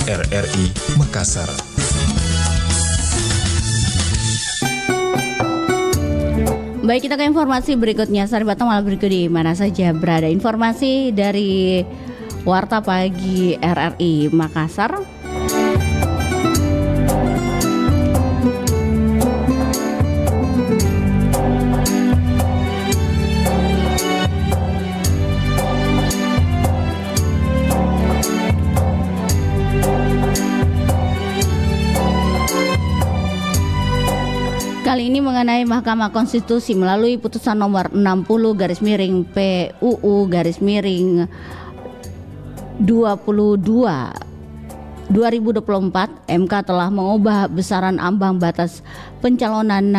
RRI Makassar. Baik, kita ke informasi berikutnya. Sahabat Malam berikut di mana saja berada. Informasi dari Warta Pagi RRI Makassar. Kali ini mengenai Mahkamah Konstitusi melalui putusan nomor 60 garis miring PUU garis miring 22 2024, MK telah mengubah besaran ambang batas pencalonan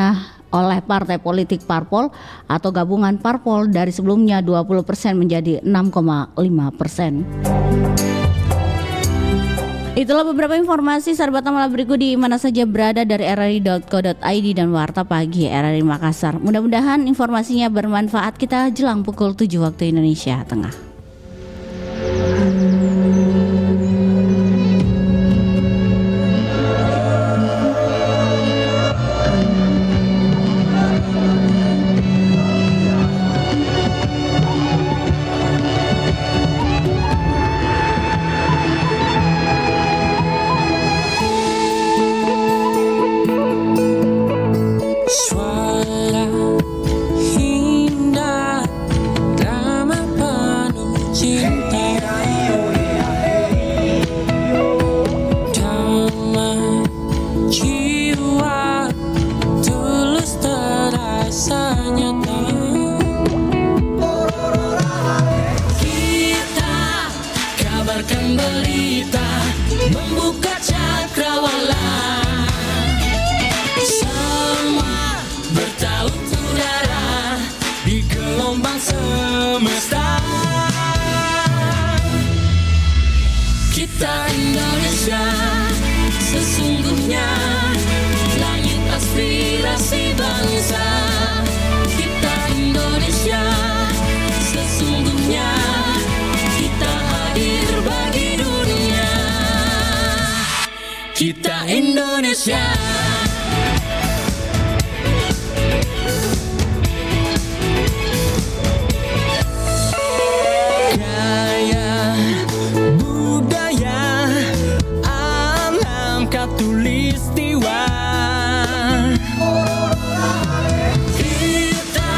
oleh partai politik parpol atau gabungan parpol dari sebelumnya 20% menjadi 6,5%. Itulah beberapa informasi sahabat malam berikut di mana saja berada dari rri.co.id dan Warta Pagi RRI Makassar. Mudah-mudahan informasinya bermanfaat. Kita jelang pukul 7 waktu Indonesia Tengah. Kita Indonesia. Gaya budaya alam katulistiwa. Kita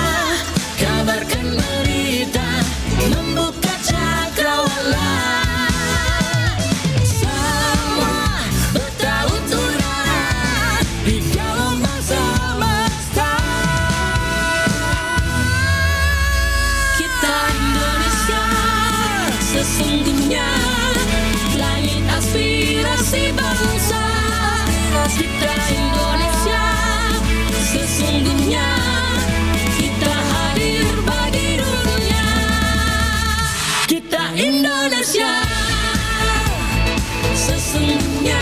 kabarkan berita, membuka cakrawala. Sesungguhnya langit aspirasi bangsa. Kita Indonesia. Sesungguhnya kita hadir bagi dunia. Kita Indonesia. Sesungguhnya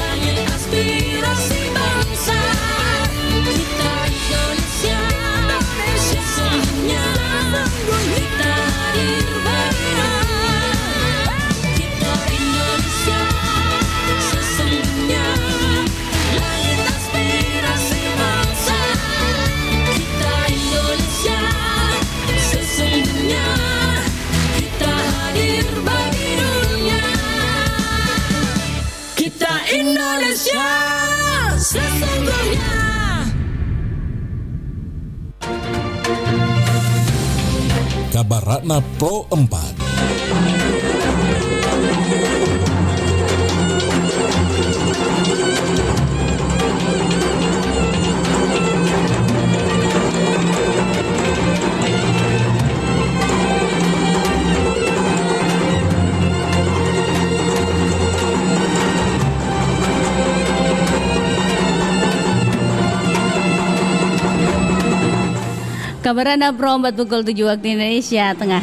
langit aspirasi bangsa. Kita Indonesia. Sesungguhnya kita hadir bagi Indonesia sesungguhnya. Kabar Ratna Pro 4. Kabar Anda Pro 4 pukul 7 waktu Indonesia Tengah.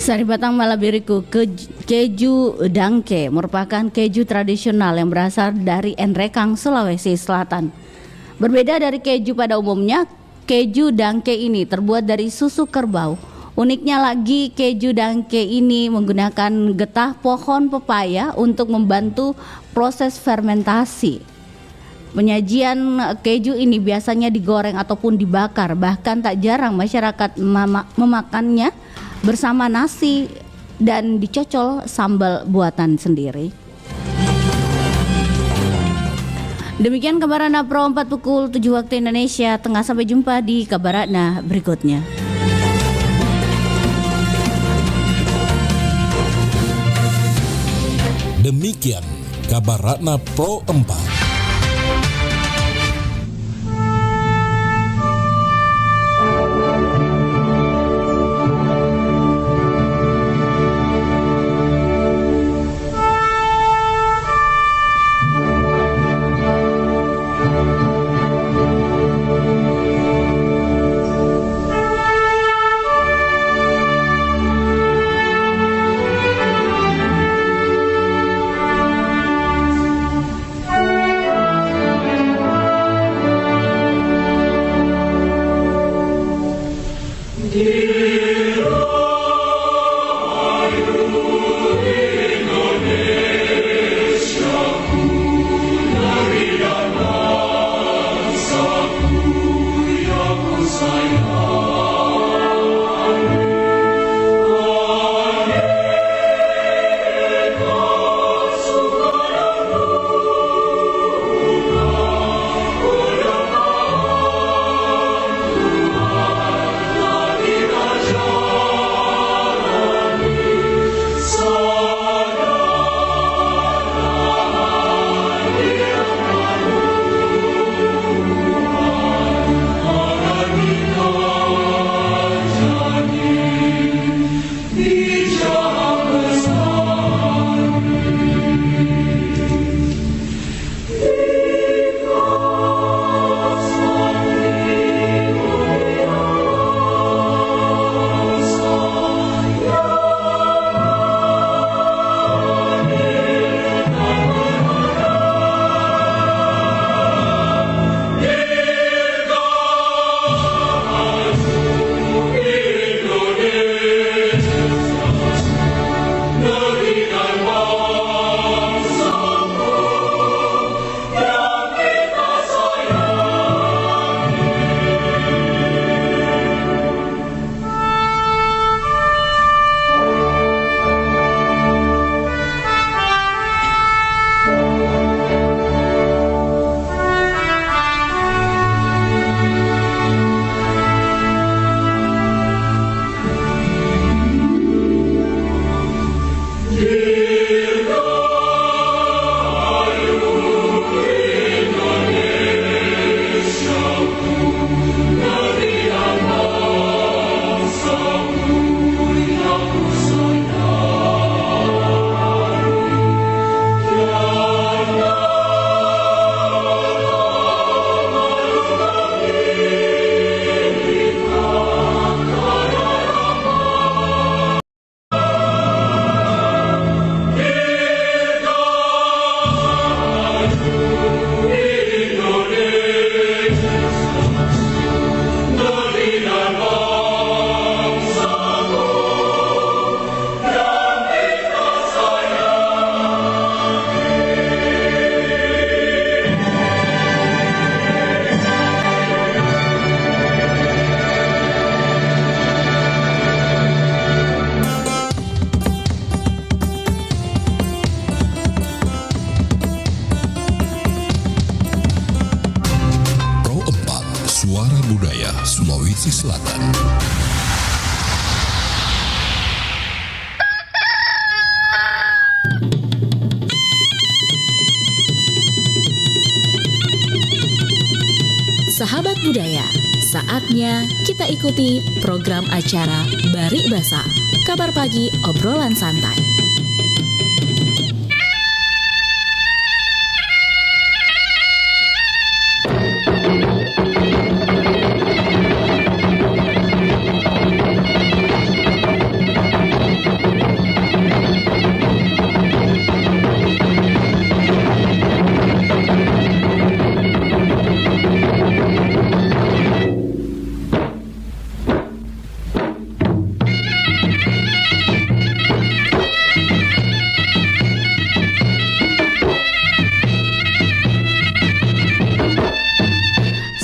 Sari Batang Malabiriku, keju dangke merupakan keju tradisional yang berasal dari Enrekang, Sulawesi Selatan. Berbeda dari keju pada umumnya, keju dangke ini terbuat dari susu kerbau. Uniknya lagi, keju dangke ini menggunakan getah pohon pepaya untuk membantu proses fermentasi. Penyajian keju ini biasanya digoreng ataupun dibakar, bahkan tak jarang masyarakat memakannya bersama nasi dan dicocol sambal buatan sendiri. Demikian Kabarana Pro 4 pukul 7 waktu Indonesia Tengah. Sampai jumpa di Kabarana berikutnya. Demikian Kabarana Pro 4. Sulawesi Selatan. Sahabat budaya, saatnya kita ikuti program acara Barik Basa, kabar pagi obrolan santai.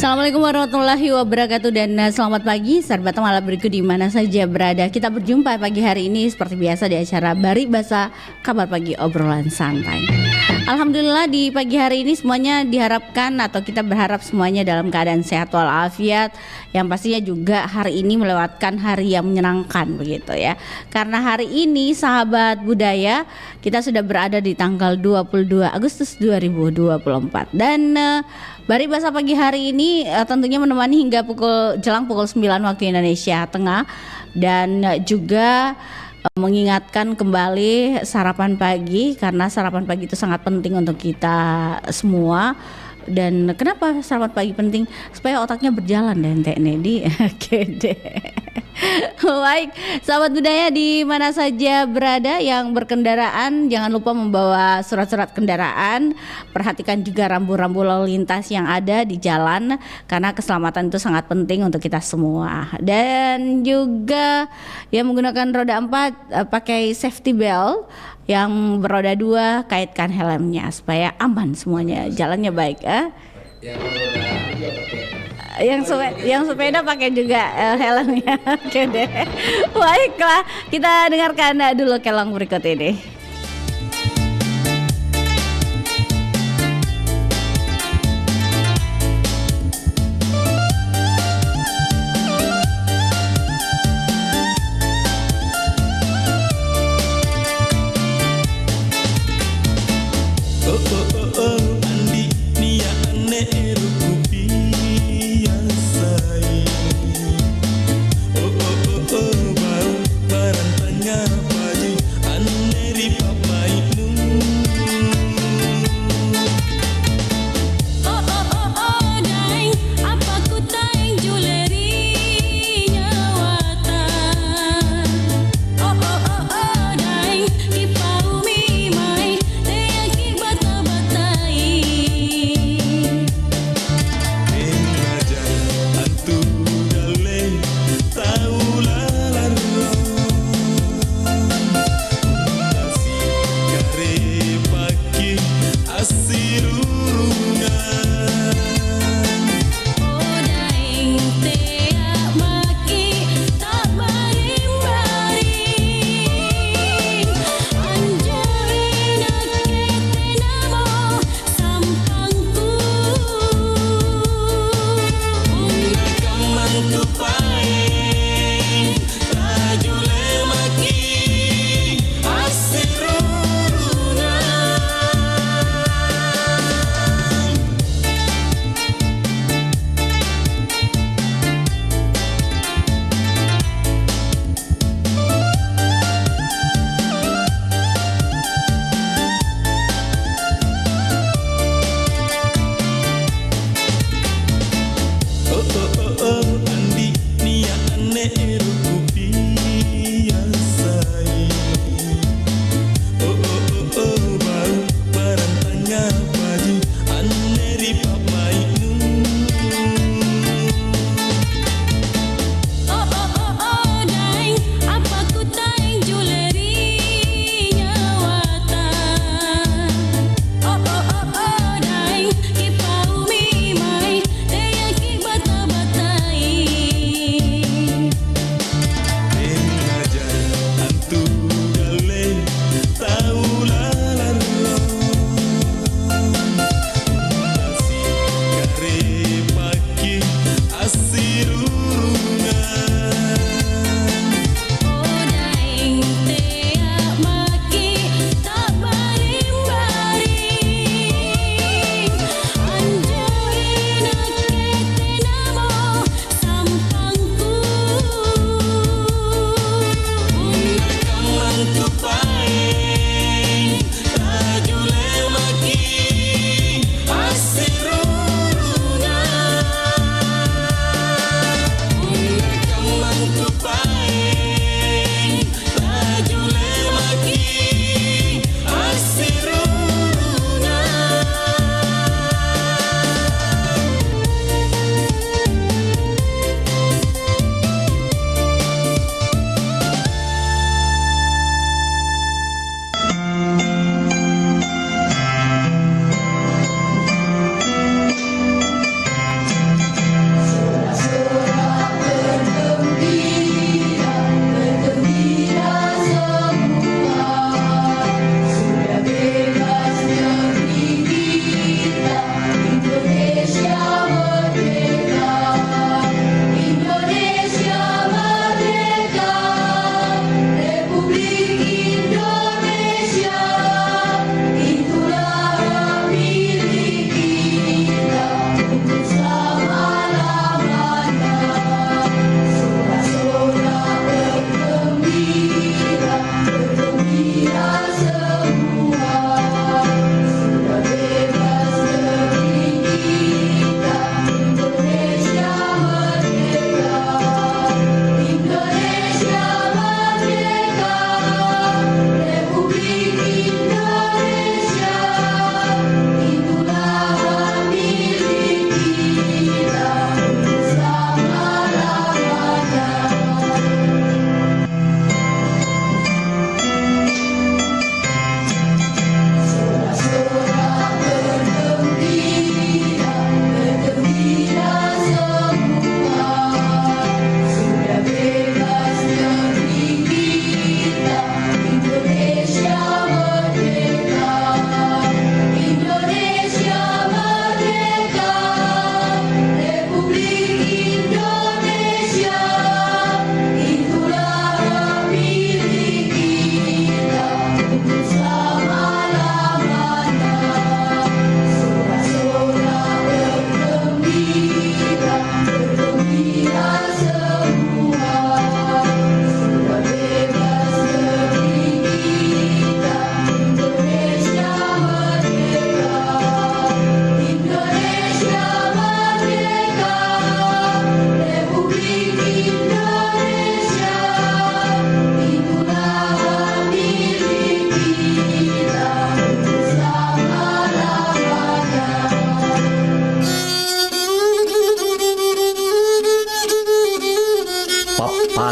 Assalamualaikum warahmatullahi wabarakatuh dan selamat pagi sahabat malam berikut di mana saja berada. Kita berjumpa pagi hari ini seperti biasa di acara Bari Basa Kabar Pagi Obrolan Santai. Alhamdulillah di pagi hari ini semuanya diharapkan atau kita berharap semuanya dalam keadaan sehat walafiat, yang pastinya juga hari ini melewatkan hari yang menyenangkan begitu ya. Karena hari ini sahabat budaya kita sudah berada di tanggal 22 Agustus 2024 dan Bari Basa pagi hari ini tentunya menemani hingga jelang pukul 9 waktu Indonesia Tengah dan juga mengingatkan kembali sarapan pagi karena sarapan pagi itu sangat penting untuk kita semua. Dan kenapa sarapan pagi penting? Supaya otaknya berjalan deh ente nih. Oke deh. Baik, sahabat budaya di mana saja berada yang berkendaraan, jangan lupa membawa surat-surat kendaraan. Perhatikan juga rambu-rambu lalu lintas yang ada di jalan karena keselamatan itu sangat penting untuk kita semua. Dan juga yang menggunakan roda 4 pakai safety belt, yang beroda 2 kaitkan helmnya supaya aman semuanya, jalannya baik. Yang sepeda pakai juga helmnya. Oke deh. Baiklah, kita dengarkan dulu kelong berikut ini. Barang tanya pagi, ane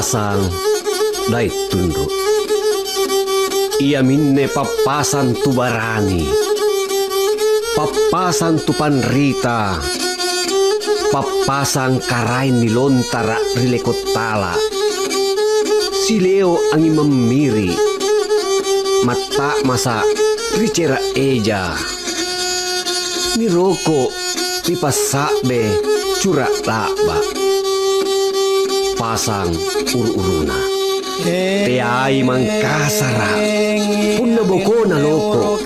Pasang dai tunduk. Ia minne papasan tu barani, papasan tu panrita, papasan karain ni lontara rilekot tala. Si Leo ang imamiri, mata masa ricera eja. Ni roko pipasabe cura laba. Pasang uru-uruna. Teai mangkasara. Punna bokona loko.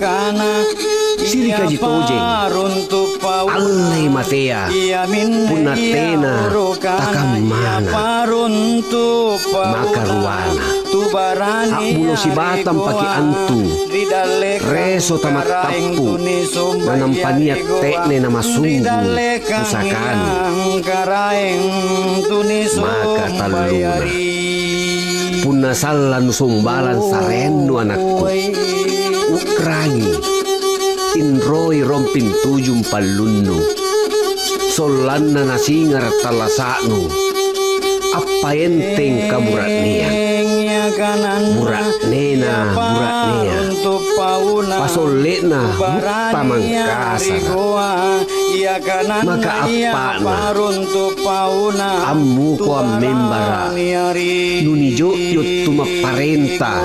Sirika jitojeng. Allai matea. Punna tena takamana. Makaruana. Akbulo si Batam paki antu. Reso tamat tapu. Manampaniak tekne nama sungguh. Pusakan. Maka taluna. Punna salan sumbalan sarenu anakku. Ukrangi. Inroi rompin tujum palunnu. Solanna nasingar talasanu. Apa enteng kaburat niya. Burak nena, burak nea. Pasolena, buta mangkasara. Maka apana ammu ko membara nunijo yutuma parenta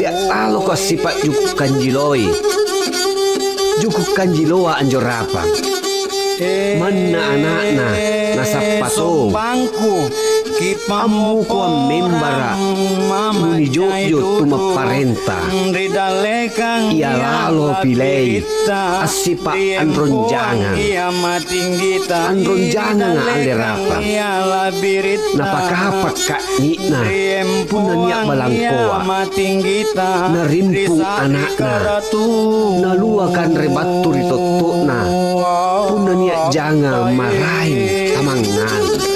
tiak talo ko sifat juku kanjiloa anjorapang manna anakna nasapato ammu ko membara nunijo yutuma parenta ia lalo pilei asipa anronjangan nga alerapa napakahapak ka nina puna niya balangkoa narimpung anakna naluakan rebattu ritotona puna niya janga marahin tamangan.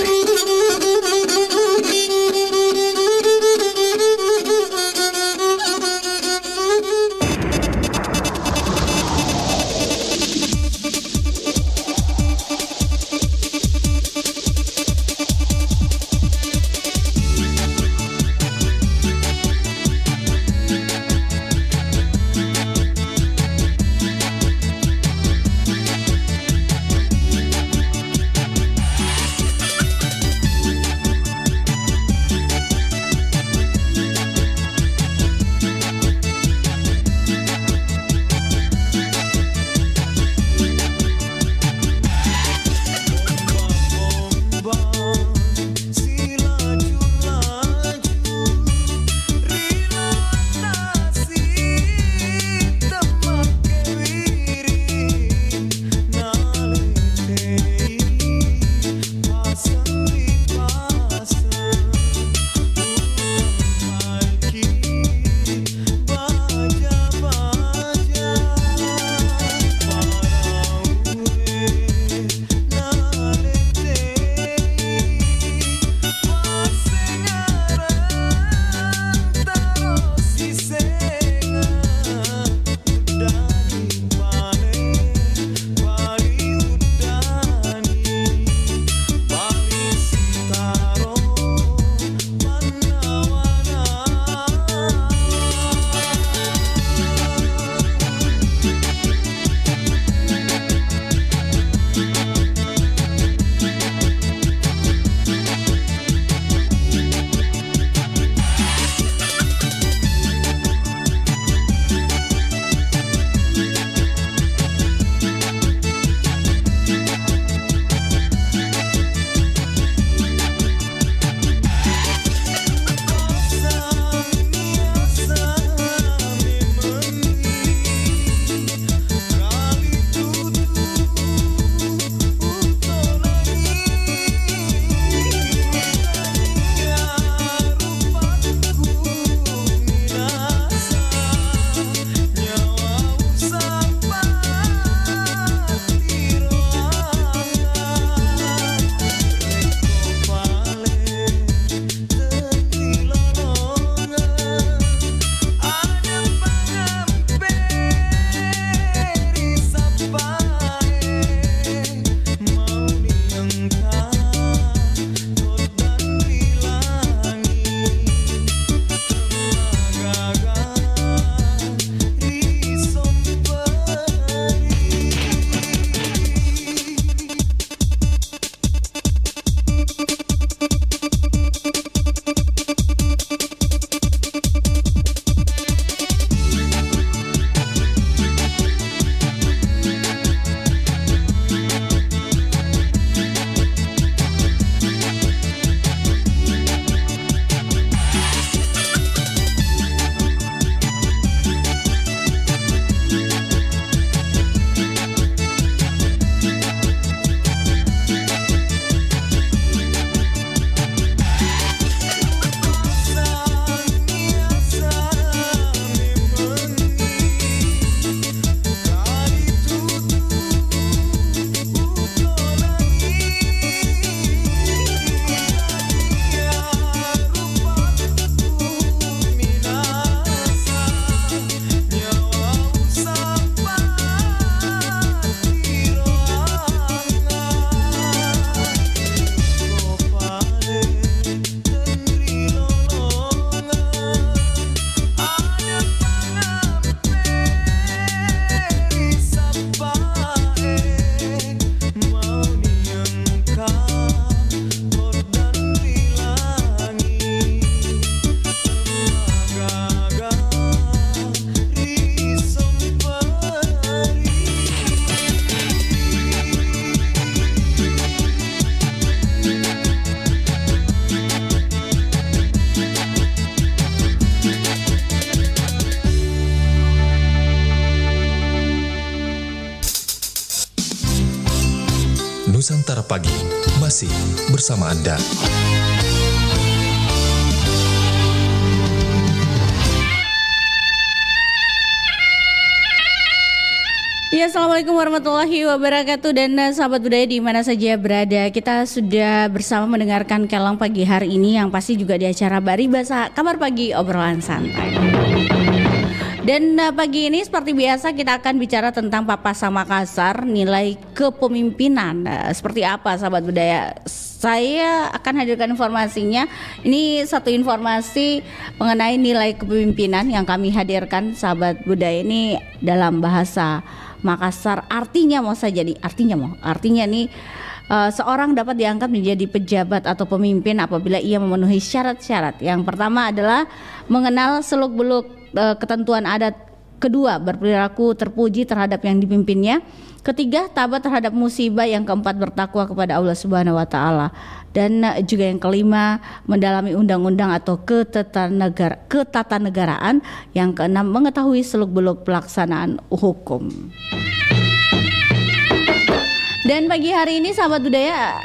Nusantara Pagi masih bersama Anda. Ya, Assalamualaikum warahmatullahi wabarakatuh. Dan sahabat budaya di mana saja berada, kita sudah bersama mendengarkan Kelang Pagi hari ini, yang pasti juga di acara Baribasa, kabar pagi obrolan santai. Dan pagi ini seperti biasa kita akan bicara tentang Papasa Makassar, nilai kepemimpinan. Seperti apa sahabat budaya? Saya akan hadirkan informasinya. Ini satu informasi mengenai nilai kepemimpinan yang kami hadirkan sahabat budaya ini dalam bahasa Makassar. Artinya nih seorang dapat diangkat menjadi pejabat atau pemimpin apabila ia memenuhi syarat-syarat. Yang pertama adalah mengenal seluk-beluk ketentuan adat. Kedua, berperilaku terpuji terhadap yang dipimpinnya. Ketiga, tabah terhadap musibah. Yang keempat, bertakwa kepada Allah Subhanahu wa taala. Dan juga yang kelima, mendalami undang-undang atau ketatanegaraan. Yang keenam, mengetahui seluk-beluk pelaksanaan hukum. Dan pagi hari ini sahabat budaya,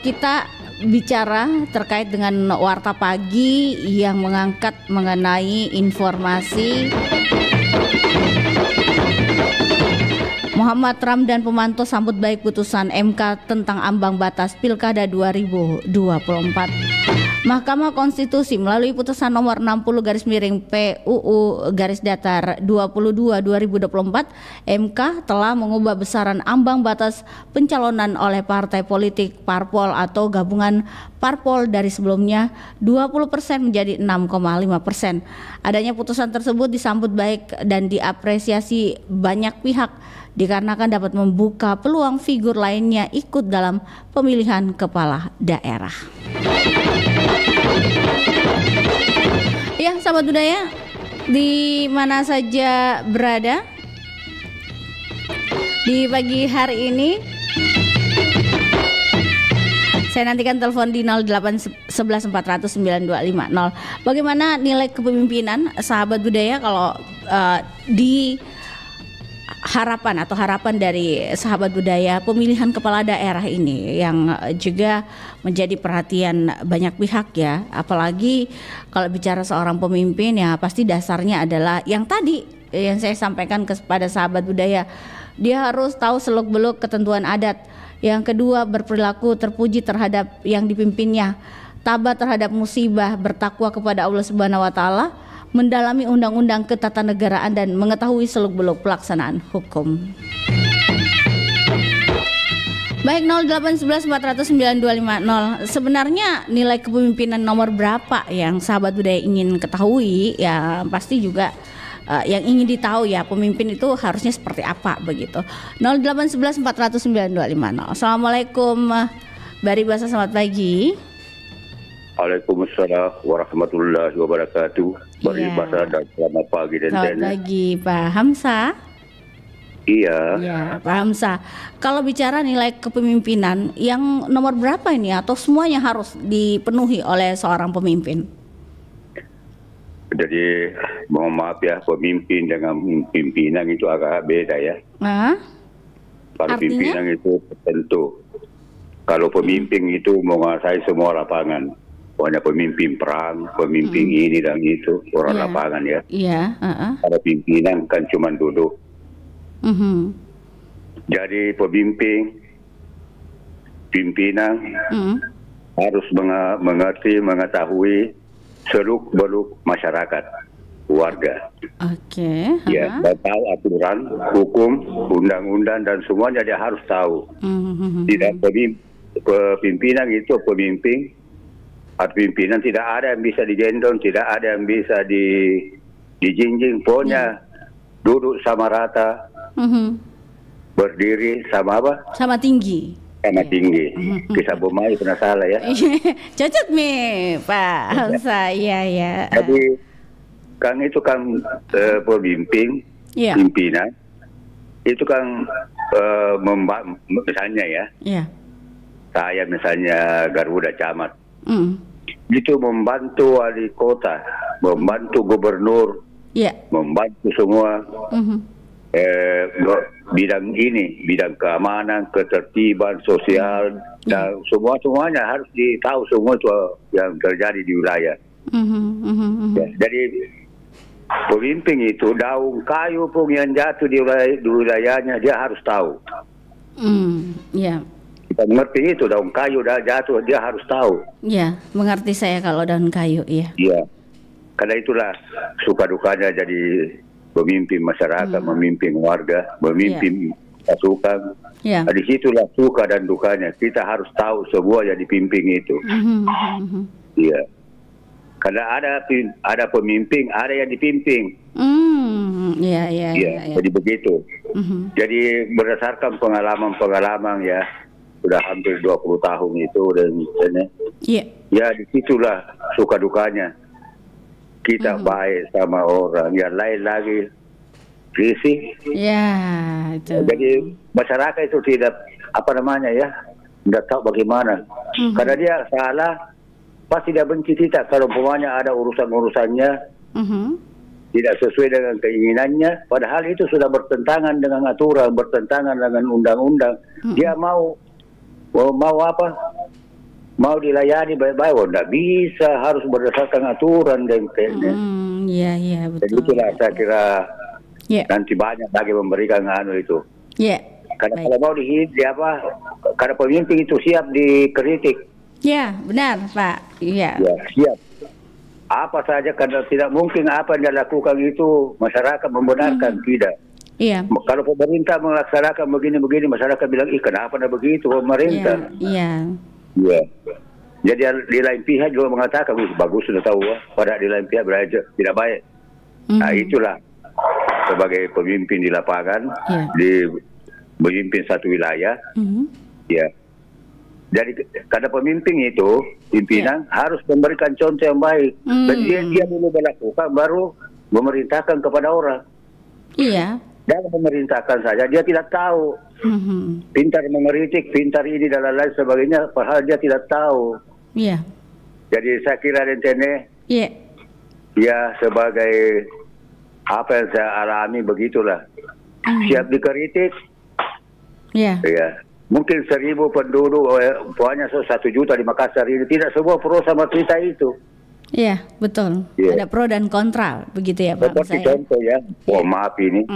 kita bicara terkait dengan Warta Pagi yang mengangkat mengenai informasi Muhammad Ramdan Pemanto sambut baik putusan MK tentang ambang batas Pilkada 2024. Mahkamah Konstitusi melalui putusan nomor 60/PUU-22/2024 MK telah mengubah besaran ambang batas pencalonan oleh partai politik parpol atau gabungan parpol dari sebelumnya 20% menjadi 6,5%. Adanya putusan tersebut disambut baik dan diapresiasi banyak pihak dikarenakan dapat membuka peluang figur lainnya ikut dalam pemilihan kepala daerah. Ya, sahabat budaya di mana saja berada di pagi hari ini, saya nantikan telepon di 0811 400 9250. Bagaimana nilai kepemimpinan sahabat budaya kalau di harapan dari sahabat budaya pemilihan kepala daerah ini yang juga menjadi perhatian banyak pihak ya, apalagi kalau bicara seorang pemimpin ya pasti dasarnya adalah yang tadi yang saya sampaikan kepada sahabat budaya, dia harus tahu seluk-beluk ketentuan adat. Yang kedua, berperilaku terpuji terhadap yang dipimpinnya, tabah terhadap musibah, bertakwa kepada Allah Subhanahu wa taala, mendalami undang-undang ketatanegaraan dan mengetahui seluk-beluk pelaksanaan hukum. Baik, 0811 400 9250. Sebenarnya nilai kepemimpinan nomor berapa yang sahabat budaya ingin ketahui? Ya pasti juga yang ingin ditahu ya, pemimpin itu harusnya seperti apa begitu. 0811 400 9250. Assalamualaikum Baribasa, selamat pagi. Waalaikumsalam warahmatullahi wabarakatuh. Baribasa dan selamat pagi dan selamat pagi Pak Hamsa. Iya. Ya, Pak Hamsa. Kalau bicara nilai kepemimpinan, yang nomor berapa ini atau semuanya harus dipenuhi oleh seorang pemimpin? Jadi mohon maaf ya, pemimpin dengan pimpinan itu agak beda ya. Kalau artinya? pimpinan itu tertentu. Kalau pemimpin itu menguasai semua lapangan. Pokoknya pemimpin perang, pemimpin ini dan itu, orang lapangan ya. Iya. Kalau pimpinan kan cuma duduk. Jadi pimpinan harus mengerti, mengetahui seluk-beluk masyarakat, warga. Oke. Ya, dan tahu aturan, hukum, undang-undang dan semuanya dia harus tahu. Tidak pimpinan itu pemimpin. Pimpinan tidak ada yang bisa digendong, tidak ada yang bisa dijinjing. Pokoknya duduk sama rata, berdiri sama apa? Sama tinggi. Sama tinggi. Kisah Bomai pernah salah ya. Cocok nih Pak Hamsa. Iya. Jadi kan itu kan pemimpin, pimpinan itu kan misalnya ya. Saya misalnya Garuda Camat. Itu membantu wali kota, membantu gubernur, membantu semua bidang ini, bidang keamanan, ketertiban sosial, dan semuanya harus ditahu semua itu yang terjadi di wilayah. Ya, jadi pemimpin itu daun kayu pun yang jatuh di wilayahnya dia harus tahu. Ya. Kita mengerti itu, daun kayu dah jatuh dia harus tahu. Ya, mengerti saya kalau daun kayu, ya. Iya. Karena itulah suka dukanya jadi pemimpin masyarakat, memimpin warga, memimpin pasukan. Ya. Di situlah suka dan dukanya. Kita harus tahu semua yang dipimpin itu. Iya. Karena ada pemimpin, ada yang dipimpin. Iya. Jadi begitu. Jadi berdasarkan pengalaman ya, sudah hampir 20 tahun itu dan ya disitulah suka dukanya. Kita baik sama orang, yang lain lagi risih. Ya, itu. Jadi masyarakat itu tidak tidak tahu bagaimana. Karena dia salah, pasti dia benci kita. Kalau umpamanya ada urusan-urusannya tidak sesuai dengan keinginannya, padahal itu sudah bertentangan dengan aturan, bertentangan dengan undang-undang. Dia mau apa? Mau dilayani baik-baik, tidak bisa, harus berdasarkan aturan dan Iya, betul. Jadi itulah saya kira nanti banyak lagi memberikan itu. Iya. Karena kalau mau karena pemimpin itu siap dikritik. Ya, benar, Pak. Iya. Ya, siap. Apa saja, karena tidak mungkin apa yang dilakukan itu masyarakat membenarkan, tidak. Iya. Kalau pemerintah melaksanakan begini-begini, masyarakat bilang, kenapa ada begitu pemerintah? Iya. Iya. Jadi di lain pihak juga mengatakan, bagus sudah tahu, pada di lain pihak belajar tidak baik. Nah itulah sebagai pemimpin di lapangan, memimpin satu wilayah, ya. Jadi karena pemimpin itu, pimpinan harus memberikan contoh yang baik. Dan dia dulu melakukan, baru memerintahkan kepada orang. Iya. Dan memerintahkan saja, dia tidak tahu. Pintar mengeritik, pintar ini dan lain-lain sebagainya, padahal dia tidak tahu. Iya. Jadi saya kira Dentene, ya sebagai apa yang saya alami begitulah. Siap dikritik. Iya. Ya. Mungkin 1.000 penduduk, pokoknya 1 juta di Makassar ini, tidak semua pro sama kita itu. Iya, betul. Ada pro dan kontra, begitu ya Pak? Seperti contoh ya, maaf ini.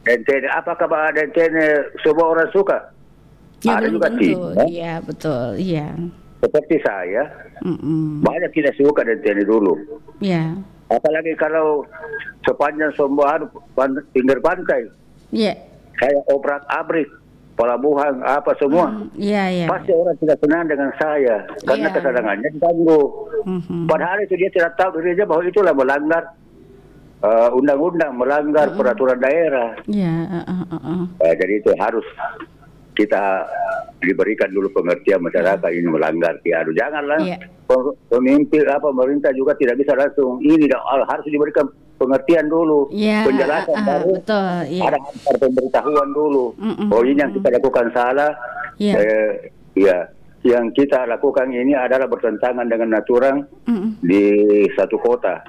Dentene, apakah Dentene semua orang suka? Ya, ada juga tidak. Iya, betul. Iya. Seperti saya, banyak tidak suka Dentene dulu. Iya. Apalagi kalau sepanjang pinggir pantai. Iya. Saya obrak-abrik, pelabuhan, apa semua. Iya. Pasti orang tidak senang dengan saya. Karena kesenangannya diganggu. Padahal itu dia tidak tahu dirinya bahwa itulah melanggar undang-undang, melanggar peraturan daerah. Iya. Jadi itu harus kita diberikan dulu pengertian masyarakat ini melanggar. Janganlah pemimpin pemerintah juga tidak bisa langsung ini, harus diberikan pengertian dulu, penjelasan baru, ada antar pemberitahuan dulu. Ini yang kita lakukan salah, yang kita lakukan ini adalah bertentangan dengan aturan di satu kota.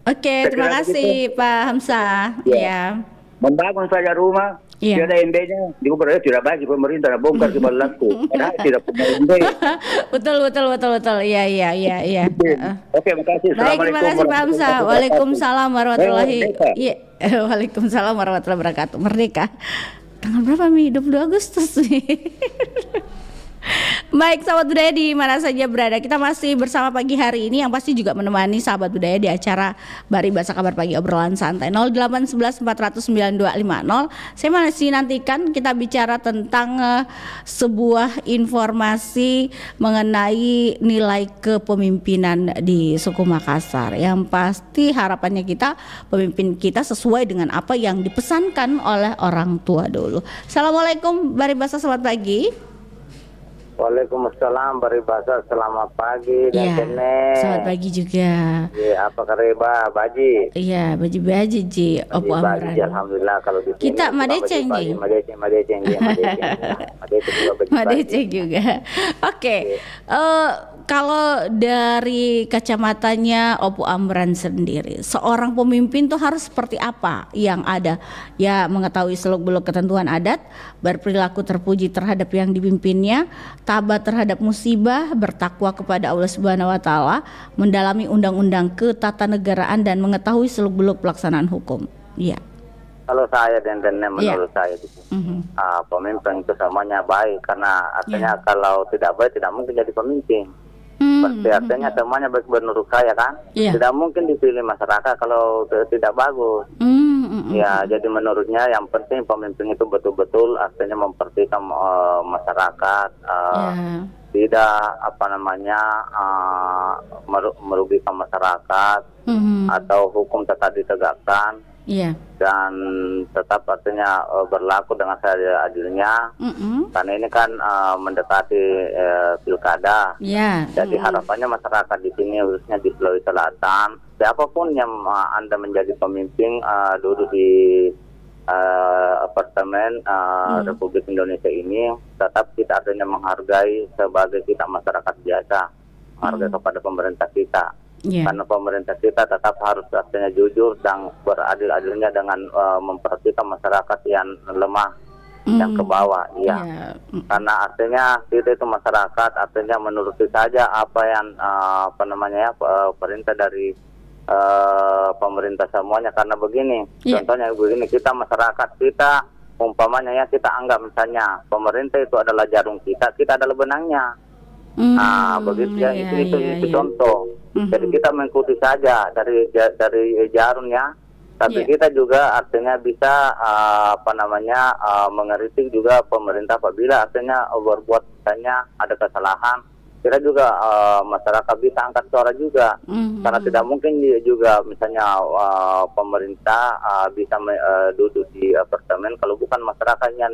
Oke, terima kasih Pak Hamzah. Iya. Membangun saja rumah, tidak ada MB-nya, tidak bagi pemerintah, bongkar cuma laku. Padahal tidak punya MB. Betul. Iya. Oke, makasih. Baik, terima kasih Pak Hamzah. Waalaikumsalam warahmatullahi Waalaikumsalam warahmatullahi wabarakatuh. Merdeka. Tanggal berapa Mi? 22 Agustus nih. Baik, sahabat budaya di mana saja berada, kita masih bersama pagi hari ini yang pasti juga menemani sahabat budaya di acara Bari Bahasa Kabar Pagi Obrolan Santai 0811 400 9250. Saya masih nantikan kita bicara tentang sebuah informasi mengenai nilai kepemimpinan di suku Makassar. Yang pasti harapannya kita, pemimpin kita sesuai dengan apa yang dipesankan oleh orang tua dulu. Assalamualaikum Bari Bahasa, selamat pagi. Waalaikumsalam Bari Bahasa, selamat pagi dan selamat pagi juga. Iya, apa kabar Baji? Iya, Baji Ji, Opo Amran. Alhamdulillah kalau di sini. Kita Madeceng Ji. Madeceng juga. Madeceng juga. Oke. Kalau dari kacamatanya Opu Amran sendiri, seorang pemimpin tuh harus seperti apa yang ada? Ya, mengetahui seluk-beluk ketentuan adat, berperilaku terpuji terhadap yang dipimpinnya, tabah terhadap musibah, bertakwa kepada Allah Subhanahu wa taala, mendalami undang-undang ketatanegaraan dan mengetahui seluk-beluk pelaksanaan hukum. Iya. Kalau saya dan menurut saya gitu, pemimpin itu semuanya baik karena artinya kalau tidak baik tidak mungkin jadi pemimpin. Pasti artinya semuanya baik menurut saya kan. Tidak mungkin dipilih masyarakat kalau tidak bagus. Ya, jadi menurutnya yang penting pemimpin itu betul-betul artinya memperhatikan masyarakat, tidak merugikan masyarakat atau hukum tetap ditegakkan. Dan tetap artinya berlaku dengan seadil-adilnya karena ini kan mendekati pilkada. Jadi harapannya masyarakat di sini khususnya di Sulawesi Selatan, siapapun yang Anda menjadi pemimpin duduk di apartemen Republik Indonesia ini, tetap kita artinya menghargai sebagai kita masyarakat biasa, menghargai kepada pemerintah kita. Karena pemerintah kita tetap harus artinya jujur dan beradil-adilnya dengan memperhatikan masyarakat yang lemah, yang ke bawah. Karena artinya kita itu masyarakat artinya menuruti saja apa yang perintah dari pemerintah semuanya. Karena begini, contohnya begini, kita masyarakat kita umpamanya ya kita anggap misalnya pemerintah itu adalah jarum kita adalah benangnya. Begitu itu contoh. Jadi kita mengikuti saja dari jarumnya, tapi kita juga artinya bisa mengkritik juga pemerintah apabila artinya berbuat misalnya ada kesalahan. Kita juga masyarakat bisa angkat suara juga, karena tidak mungkin juga misalnya pemerintah bisa duduk di apartemen kalau bukan masyarakat yang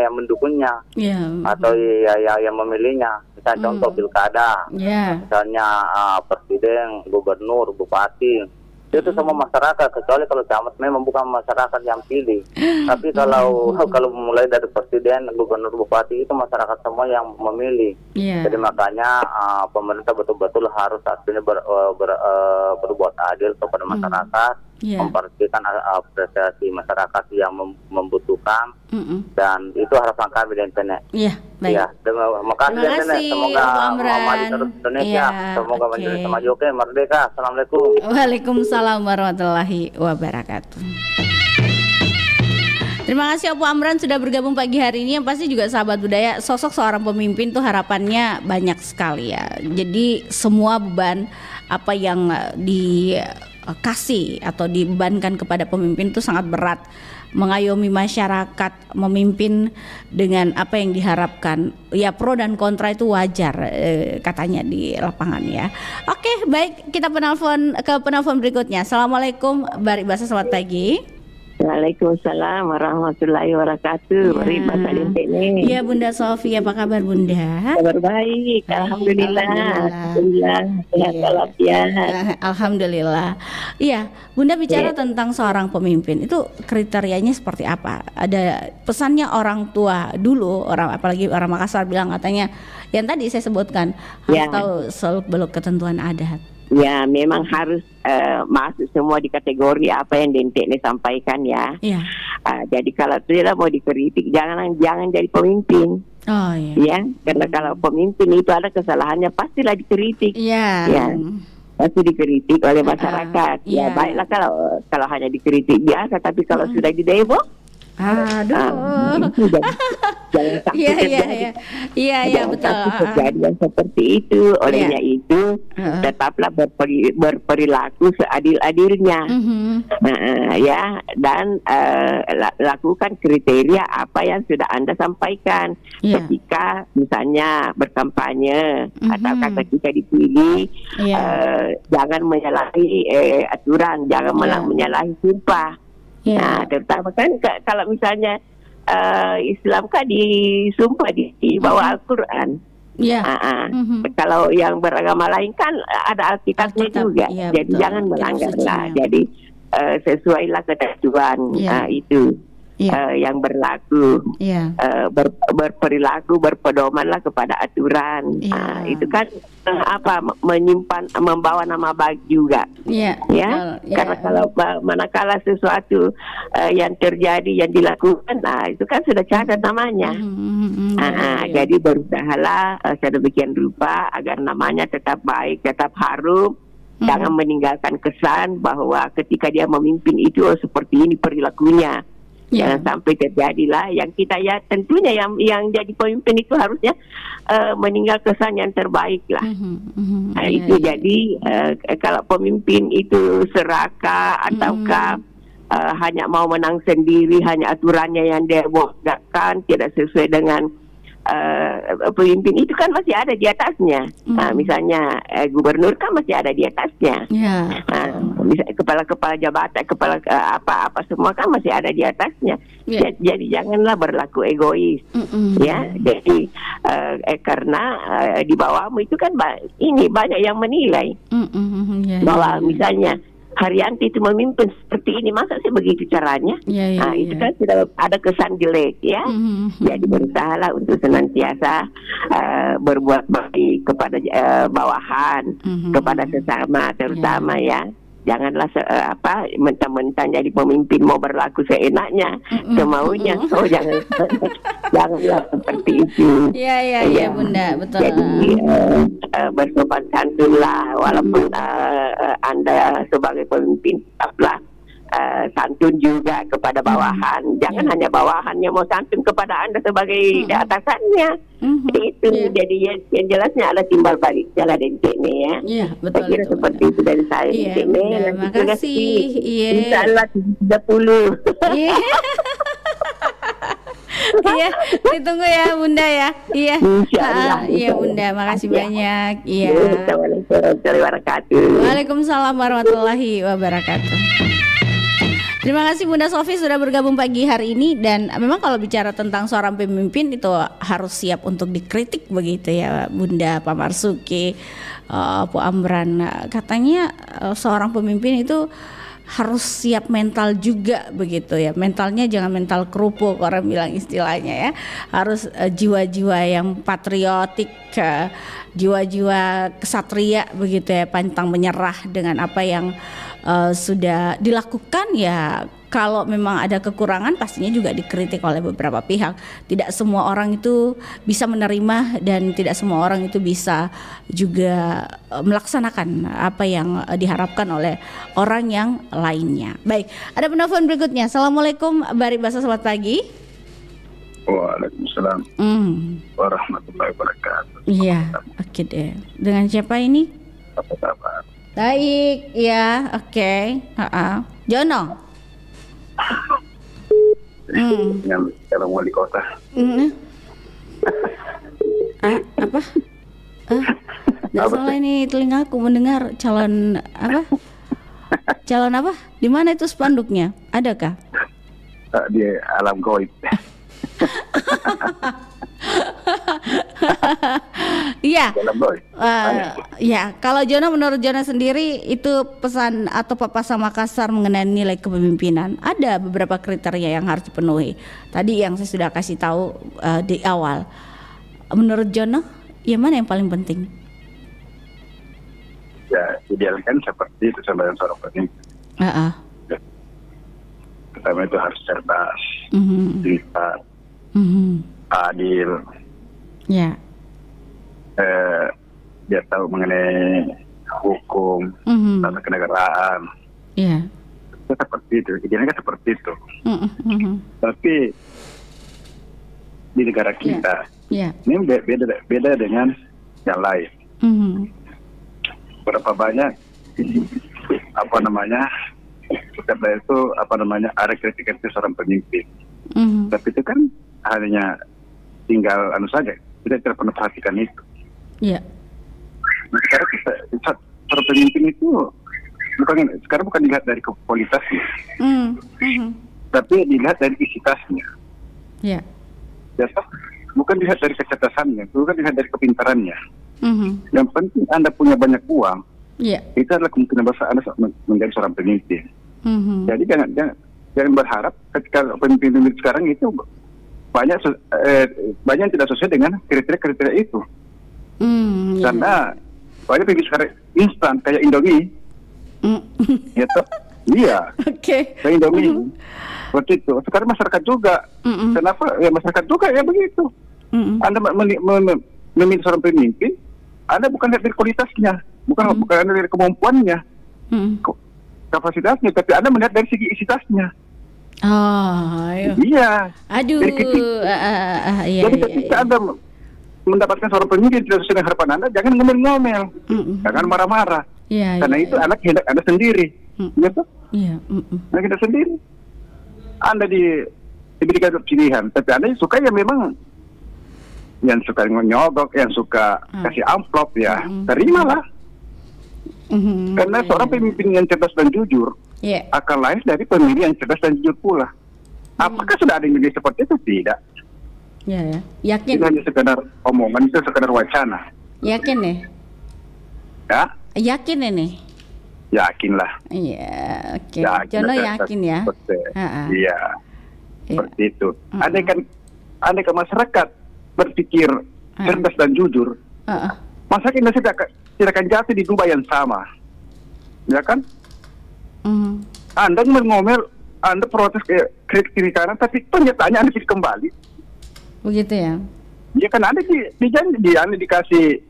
mendukungnya atau yang memilihnya. Misalnya contoh pilkada, misalnya presiden, gubernur, bupati, itu semua masyarakat, kecuali kalau camat memang bukan masyarakat yang pilih. Tapi kalau mulai dari presiden, gubernur, bupati itu masyarakat semua yang memilih. Jadi makanya pemerintah betul-betul harus artinya berbuat adil kepada masyarakat, memperhatikan apresiasi masyarakat yang membutuhkan, dan itu harapan kami di internet. Terima kasih. Semoga maju terus Indonesia. Semoga menjadi maju. Oke, merdeka. Assalamualaikum. Waalaikumsalam warahmatullahi wabarakatuh. Terima kasih Opu Amran sudah bergabung pagi hari ini. Yang pasti juga sahabat budaya, sosok seorang pemimpin tuh harapannya banyak sekali ya. Jadi semua beban apa yang dikasih atau dibebankan kepada pemimpin itu sangat berat. Mengayomi masyarakat, memimpin dengan apa yang diharapkan. Ya, pro dan kontra itu wajar katanya di lapangan ya. Oke, baik, kita penelpon berikutnya. Assalamualaikum Bari Basa, selamat pagi. Waalaikumsalam warahmatullahi wabarakatuh. Mari Pak Salim ini. Ya Bunda Sofi, apa kabar Bunda? Kabar baik, alhamdulillah. Sehat walafiat. Alhamdulillah. Iya, Bunda bicara tentang seorang pemimpin itu kriterianya seperti apa? Ada pesannya orang tua dulu, apalagi orang Makassar bilang katanya yang tadi saya sebutkan harus tahu seluk-beluk ketentuan adat. Ya, memang harus masuk semua di kategori apa yang Dentek ini sampaikan ya. Jadi kalau tidak mau dikritik, jangan jadi pemimpin. Ya, karena kalau pemimpin itu ada kesalahannya pastilah dikritik. Pasti dikritik oleh masyarakat. Ya, baiklah kalau hanya dikritik biasa, tapi kalau sudah di demo, jangan sampai betul. Kejadian seperti itu, olehnya itu tetaplah berperilaku seadil-adilnya, dan lakukan kriteria apa yang sudah Anda sampaikan ketika misalnya berkampanye atau ketika dipilih, jangan menyalahi aturan, jangan menyalahi sumpah. Nah, terutama kan kalau misalnya Islam kan disumpah di bawah Al-Quran. Kalau yang beragama lain kan ada Alkitabnya juga. Jadi jangan melanggar lah. Jadi sesuailah ketentuan itu. yang berlaku, berperilaku, berpedomanlah kepada aturan. Itu kan menyimpan, membawa nama baik juga. Karena kalau manakala sesuatu yang terjadi, yang dilakukan, itu kan sudah catat namanya. Jadi berusahalah sedemikian rupa agar namanya tetap baik, tetap harum. Jangan meninggalkan kesan bahwa ketika dia memimpin itu seperti ini perilakunya. Jangan sampai terjadilah yang kita tentunya yang jadi pemimpin itu harusnya meninggal kesan yang terbaik lah. Itu jadi kalau pemimpin itu serakah ataukah hanya mau menang sendiri, hanya aturannya yang dia buatkan tidak sesuai dengan pemimpin itu kan masih ada di atasnya. Misalnya gubernur kan masih ada di atasnya. Kepala-kepala jabatan, kepala apa-apa semua kan masih ada di atasnya. Jadi janganlah berlaku egois. Jadi karena di bawahmu itu kan banyak yang menilai bahwa misalnya Haryanti itu memimpin seperti ini, masa sih begitu caranya? Itu kan sudah ada kesan jelek ya. Jadi berusahalah untuk senantiasa berbuat baik kepada bawahan, kepada sesama terutama ya. Janganlah mentang-mentang jadi pemimpin mau berlaku seenaknya, semaunya. Janganlah seperti itu. Iya Bunda, betul. Jadi bersopan santunlah, walaupun Anda sebagai pemimpin tetaplah santun juga kepada bawahan. Jangan hanya bawahannya mau santun kepada Anda sebagai atasannya. Itu jadi yang jelasnya ada timbal balik jalan dentene ya. Betul. Saya kira seperti itu dari saya. Terima kasih. Insyaallah 30. Iya, ditunggu ya Bunda ya. Iya. Iya Bunda, makasih banyak. Assalamualaikum warahmatullahi wabarakatuh. Waalaikumsalam warahmatullahi wabarakatuh. Terima kasih Bunda Sofi sudah bergabung pagi hari ini. Dan memang kalau bicara tentang seorang pemimpin itu harus siap untuk dikritik begitu ya Bunda, Pak Marsuki, Bu Amran. Katanya seorang pemimpin itu harus siap mental juga begitu ya. Mentalnya jangan mental kerupuk orang bilang istilahnya ya. Harus jiwa-jiwa yang patriotik, jiwa-jiwa kesatria begitu ya, pantang menyerah dengan apa yang sudah dilakukan ya. Kalau memang ada kekurangan pastinya juga dikritik oleh beberapa pihak. Tidak semua orang itu bisa menerima dan tidak semua orang itu bisa juga melaksanakan apa yang diharapkan oleh orang yang lainnya. Baik, ada penelpon berikutnya. Assalamualaikum Bari Basa, selamat pagi. Waalaikumsalam warahmatullahi wabarakatuh. Iya, oke deh. Dengan siapa ini? Apa kabar? Baik, ya, oke. Jono. Dengan calon wali kota. Apa? Nggak salah ini telingaku mendengar calon apa? Calon apa? Di mana itu spanduknya? Adakah? Di alam goib. Iya. Ya, kalau Jono, menurut Jono sendiri itu pesan atau Papasa Makassar mengenai nilai kepemimpinan, ada beberapa kriteria yang harus dipenuhi. Tadi yang saya sudah kasih tahu di awal. Menurut Jono, yang mana yang paling penting? Ya, idealkan seperti itu sebagai seorang pemimpin. Pertama itu harus cerdas, pintar, adil. Ya. Dia tahu mengenai hukum, tata kenegaraan. Iya. Seperti itu, idealnya seperti itu. Tapi di negara kita, ini beda dengan yang lain. Berapa banyak kita itu ada kritik seorang pemimpin. Tapi itu kan hanya tinggal saja, kita tidak pernah perhatikan itu. Iya. Nah, sekarang seorang pemimpin itu bukan dilihat dari kualitasnya, tapi dilihat dari isi tasnya. Iya. Bukan dilihat dari kecerdasannya, bukan dilihat dari kepintarannya. Yang penting Anda punya banyak uang. Itu adalah kemungkinan besar Anda menjadi seorang pemimpin. Jadi jangan Jangan berharap ketika pemimpin sekarang itu banyak yang tidak sesuai dengan kriteria itu. Karena banyak pemimpin sekarang instan kayak Indomie. Gitu. Iya. Oke. Kayak Indomie. Seperti itu. Sekarang masyarakat juga. Kenapa? Ya masyarakat juga ya begitu. Anda memilih seorang pemimpin, Anda bukan dari kualitasnya, bukan dari kemampuannya, kapasitasnya, tapi Anda melihat dari segi isi tasnya. Oh, ayo. Iya. Aduh. Jadi ketika Anda mendapatkan seorang pemimpin tidak sesuai dengan harapan Anda, jangan ngomel-ngomel, jangan marah-marah. Karena itu anak hendak Anda sendiri, gitu? Iya. Anak Anda sendiri. Anda diberikan pilihan, tapi Anda suka ya memang yang suka nyogok, yang suka kasih amplop ya, terimalah. Karena seorang pemimpin yang cerdas dan jujur akan lahir dari pemilih yang cerdas dan jujur pula. Apakah sudah ada yang menjadi seperti itu? Tidak. Ya. Yakin? Itu hanya sekedar omongan, itu sekedar wacana. Yakin nih? Ya? Yakin ini? Yakinlah. Iya, oke. Yakin, Jono yakin ya? Iya. Seperti itu. Andai kan masyarakat berpikir cerdas dan jujur, masyarakat Indonesia tidak akan jatuh di lubang yang sama. Ya kan? Anda ngomel, Anda protes ke kiri kanan, tapi ternyata Anda pilih kembali. Begitu ya? Ya kan Anda dijanji, Anda dikasih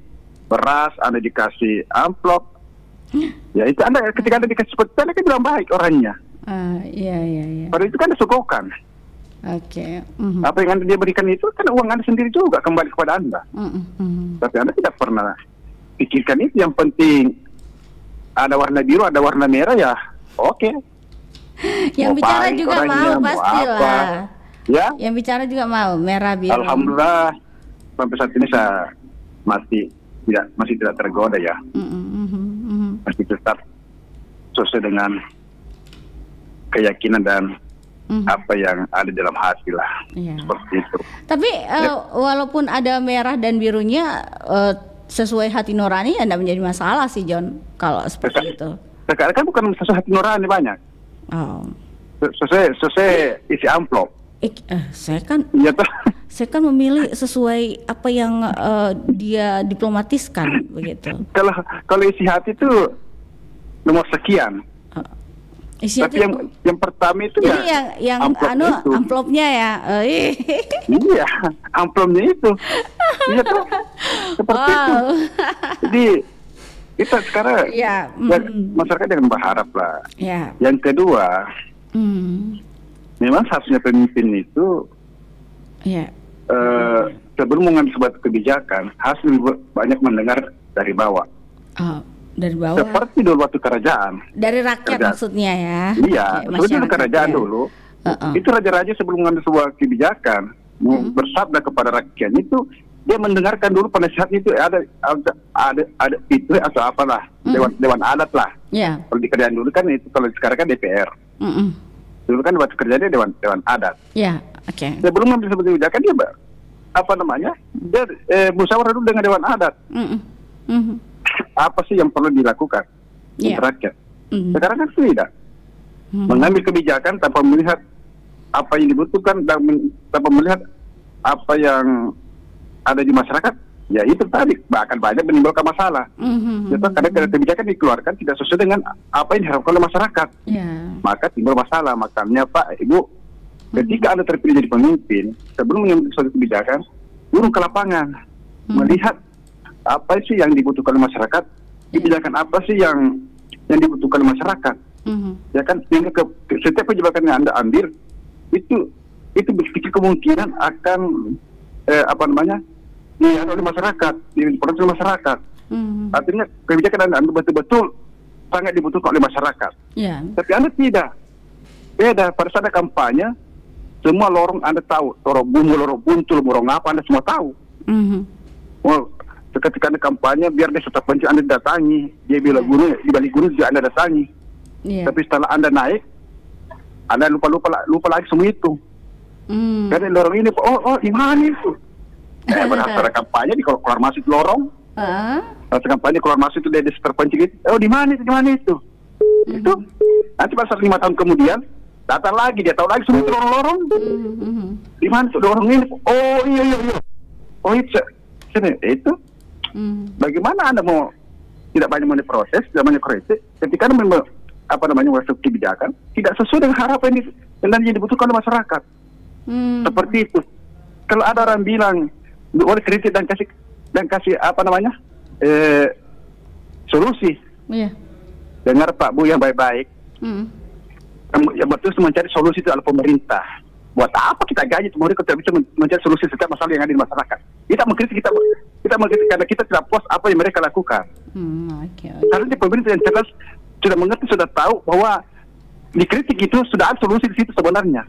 beras, Anda dikasih amplop. Ya itu Anda ketika Anda dikasih seperti itu, Anda kan bilang baik orangnya. Iya. Pada itu kan Anda suguhkan. Oke. Apa yang Anda dia berikan itu kan uang Anda sendiri juga kembali kepada Anda. Tapi Anda tidak pernah pikirkan itu. Yang penting ada warna biru, ada warna merah ya. Oke. Yang bicara juga mau pastilah. Ya. Yang bicara juga mau merah biru. Alhamdulillah sampai saat ini saya masih tidak tergoda ya. Masih tetap sesuai dengan keyakinan dan apa yang ada dalam hati lah. Seperti itu. Tapi walaupun ada merah dan birunya sesuai hati nurani, tidak menjadi masalah sih John kalau seperti itu. Sekarang kan bukan sesuai hati nurani banyak. Sesuai isi amplop. Saya kan memilih sesuai apa yang dia diplomatiskan begitu. Kalau isi hati itu nomor sekian. Tapi yang pertama itu jadi yang amplopnya ya. Iya, amplopnya itu. Iya tuh. Seperti itu. Jadi kita sekarang masyarakat jangan berharap lah. Yang kedua, memang seharusnya pemimpin itu sebelum mengambil sebuah kebijakan harus lebih banyak mendengar dari bawah. Dari bawah. Seperti dulu waktu kerajaan. Dari rakyat maksudnya ya. Iya, sebelum kerajaan dulu. Itu raja-raja sebelum mengambil sebuah kebijakan bersabda kepada rakyat itu dia mendengarkan dulu penasihat itu ada itu atau apalah dewan adat lah. Kalau di kerajaan dulu kan itu, kalau sekarang kan DPR. Dulu kan waktu kerjanya dewan adat. Sebelum mengambil sebuah kebijakan dia dia musyawarah dulu dengan dewan adat. Apa sih yang perlu dilakukan untuk rakyat? Sekarang kan tidak. Mengambil kebijakan tanpa melihat apa yang dibutuhkan dan tanpa melihat apa yang ada di masyarakat, ya itu tadi bahkan banyak menimbulkan masalah. Karena kebijakan dikeluarkan tidak sesuai dengan apa yang diharapkan oleh masyarakat, maka timbul masalah. Makanya Pak, Ibu, ketika Anda terpilih jadi pemimpin, sebelum mengambil suatu kebijakan, turun ke lapangan, melihat apa sih yang dibutuhkan oleh masyarakat, kebijakan apa sih yang dibutuhkan oleh masyarakat. Ya kan, setiap kebijakan yang Anda ambil itu berpikir kemungkinan akan dilihat oleh masyarakat, diproses oleh masyarakat. Artinya kebijakan Anda betul-betul sangat dibutuhkan oleh masyarakat. Tapi Anda tidak. Beda pada saat kampanye, semua lorong Anda tahu, lorong bumbu, lorong buntul, lorong apa Anda semua tahu. Ketika Anda kampanye, biar dia tetap penting Anda datangi, dia bilang gunung, di balik gunung juga Anda datangi. Tapi setelah Anda naik, Anda lupa lagi semua itu. Karena lorong ini, di mana itu? Pada kampanye di keluar masuk lorong, pada kampanye keluar masuk itu dia terpencil itu, di mana itu? Itu nanti pas 5 tahun kemudian datang lagi, dia tahu lagi semua lorong-lorong. Di mana tuh lorong ini? Oh iya. Oh itu. Bagaimana Anda mau tidak banyak proses, tidak banyak kritik, ketika Anda masuk kebijakan tidak sesuai dengan harapan yang dibutuhkan oleh masyarakat. Seperti itu. Kalau ada orang bilang boleh kritik dan kasih solusi. Dengar Pak Bu yang baik-baik. Yang betul mencari solusi itu adalah pemerintah. Buat apa kita gaji pemerintah kalau tidak bisa mencari solusi setiap masalah yang ada di masyarakat? Kita mengkritik karena kita tidak puas apa yang mereka lakukan. Karena pemerintah yang cerdas sudah mengerti, sudah tahu bahwa dikritik itu sudah ada solusi di situ sebenarnya.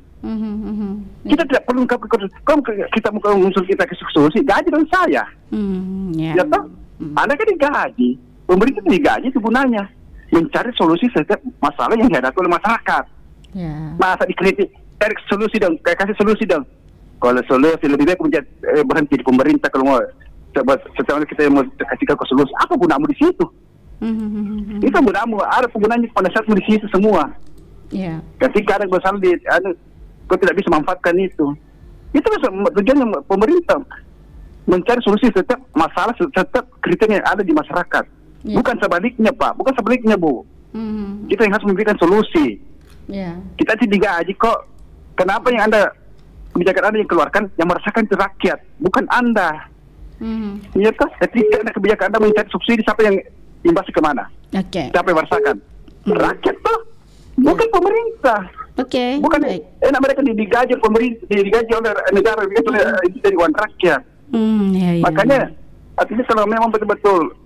Kita tidak perlu kalau kita mau mengusul kita ke solusi, gaji dan saya. Ya toh? Anda kan digaji, pemerintah digaji itu gunanya mencari solusi setiap masalah yang dihadapi oleh masyarakat. Masa dikritik, cari solusi dong, kasih solusi dong. Kalau solusi lebih baik berhenti di pemerintah. Kalau mau setelah kita mau kasih ke solusi, apa gunamu di situ? Itu gunamu, ada penggunanya pada saat di situ semua. Ketika ada masalah kau tidak bisa manfaatkan itu. Itu tujuannya pemerintah mencari solusi setiap masalah, setiap kriteria yang ada di masyarakat. Bukan sebaliknya Pak, bukan sebaliknya Bu. Kita yang harus memberikan solusi. Kita tidak digaji kok. Kenapa yang kebijakan Anda yang keluarkan yang merasakan itu rakyat, bukan Anda. Iya toh? Ketika ada kebijakan Anda mencari subsidi, siapa yang imbasnya kemana? Siapa yang merasakan? Rakyat toh, bukan pemerintah. Bukan enak mereka digaji pemerintah, digaji oleh negara, digaji oleh dari uang rakyat. Makanya artinya kalau memang betul-betul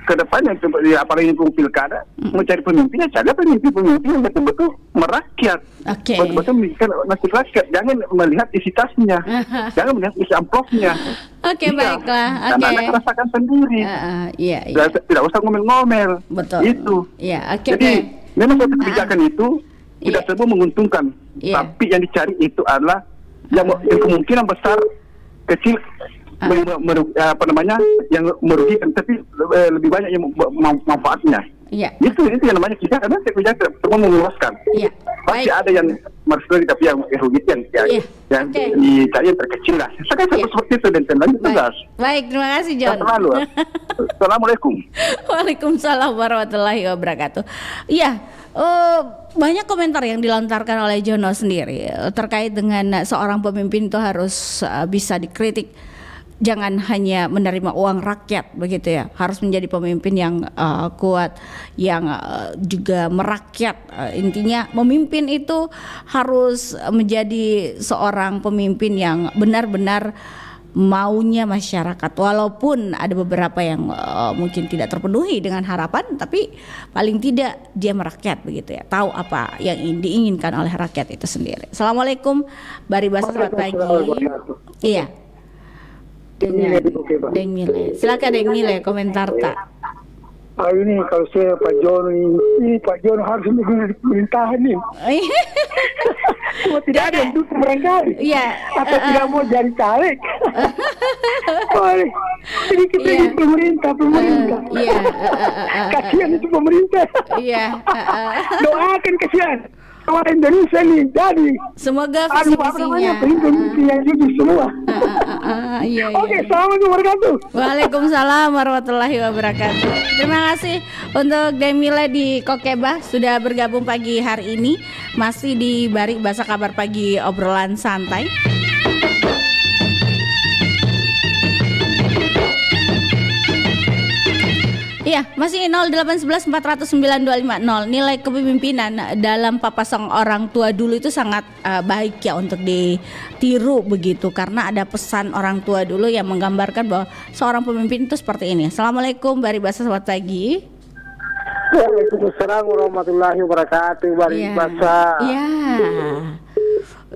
ke depannya, apalagi untuk pilkada, mencari pemimpinnya, cari pemimpin yang betul-betul merakyat, betul-betul memikirkan nasib rakyat. Jangan melihat isi tasnya, jangan melihat isi amplopnya. Baiklah. Karena Anda rasakan sendiri. Tidak usah ngomel-ngomel. Betul. Itu. Jadi memang suatu kebijakan itu tidak semua menguntungkan, tapi yang dicari itu adalah yang kemungkinan besar kecil yang merugikan, tapi lebih banyak yang manfaatnya. Itu yang namanya kebijakan. Kebijakan semua memuaskan. Pasti ada yang merugikan, tapi yang merugikan yang dicari yang terkecil lah. Seperti itu dan lanjut tugas. Baik, terima kasih John. Assalamualaikum. Waalaikumsalam warahmatullahi wabarakatuh. Banyak komentar yang dilontarkan oleh Jono sendiri terkait dengan seorang pemimpin itu harus bisa dikritik. Jangan hanya menerima uang rakyat begitu ya, harus menjadi pemimpin yang kuat, yang juga merakyat. Intinya memimpin itu harus menjadi seorang pemimpin yang benar-benar maunya masyarakat, walaupun ada beberapa yang mungkin tidak terpenuhi dengan harapan, tapi paling tidak dia merakyat begitu ya, tahu apa yang diinginkan oleh rakyat itu sendiri. Assalamualaikum Bari Bas, selamat pagi. Iya, Deng Mile, silakan Deng Mile, komentar tak? Ini kalau saya Pak Jono ini Pak Jono harus menggunakan pemerintahan nih. Cuma tidak ada yang dukung barangkali. Atau tidak mau jadi caleg. Sedikit lagi pemerintah. Kasihan itu pemerintah. Doakan kasihan. Orang Indonesia nih jadi. Semoga visi-misinya. Yang jujur semua. Oke, assalamualaikum warahmatullahi wabarakatuh. Waalaikumsalam warahmatullahi wabarakatuh. Terima kasih untuk Demila di Kokebah sudah bergabung pagi hari ini. Masih di Bari Bahasa Kabar Pagi, obrolan santai. Iya, masih 0811 409 250. Nilai kepemimpinan dalam papasan orang tua dulu itu sangat baik ya untuk ditiru begitu, karena ada pesan orang tua dulu yang menggambarkan bahwa seorang pemimpin itu seperti ini. Assalamualaikum Bari Basa, selamat pagi. Waalaikumsalam warahmatullahi wabarakatuh. Bari Basa. Iya.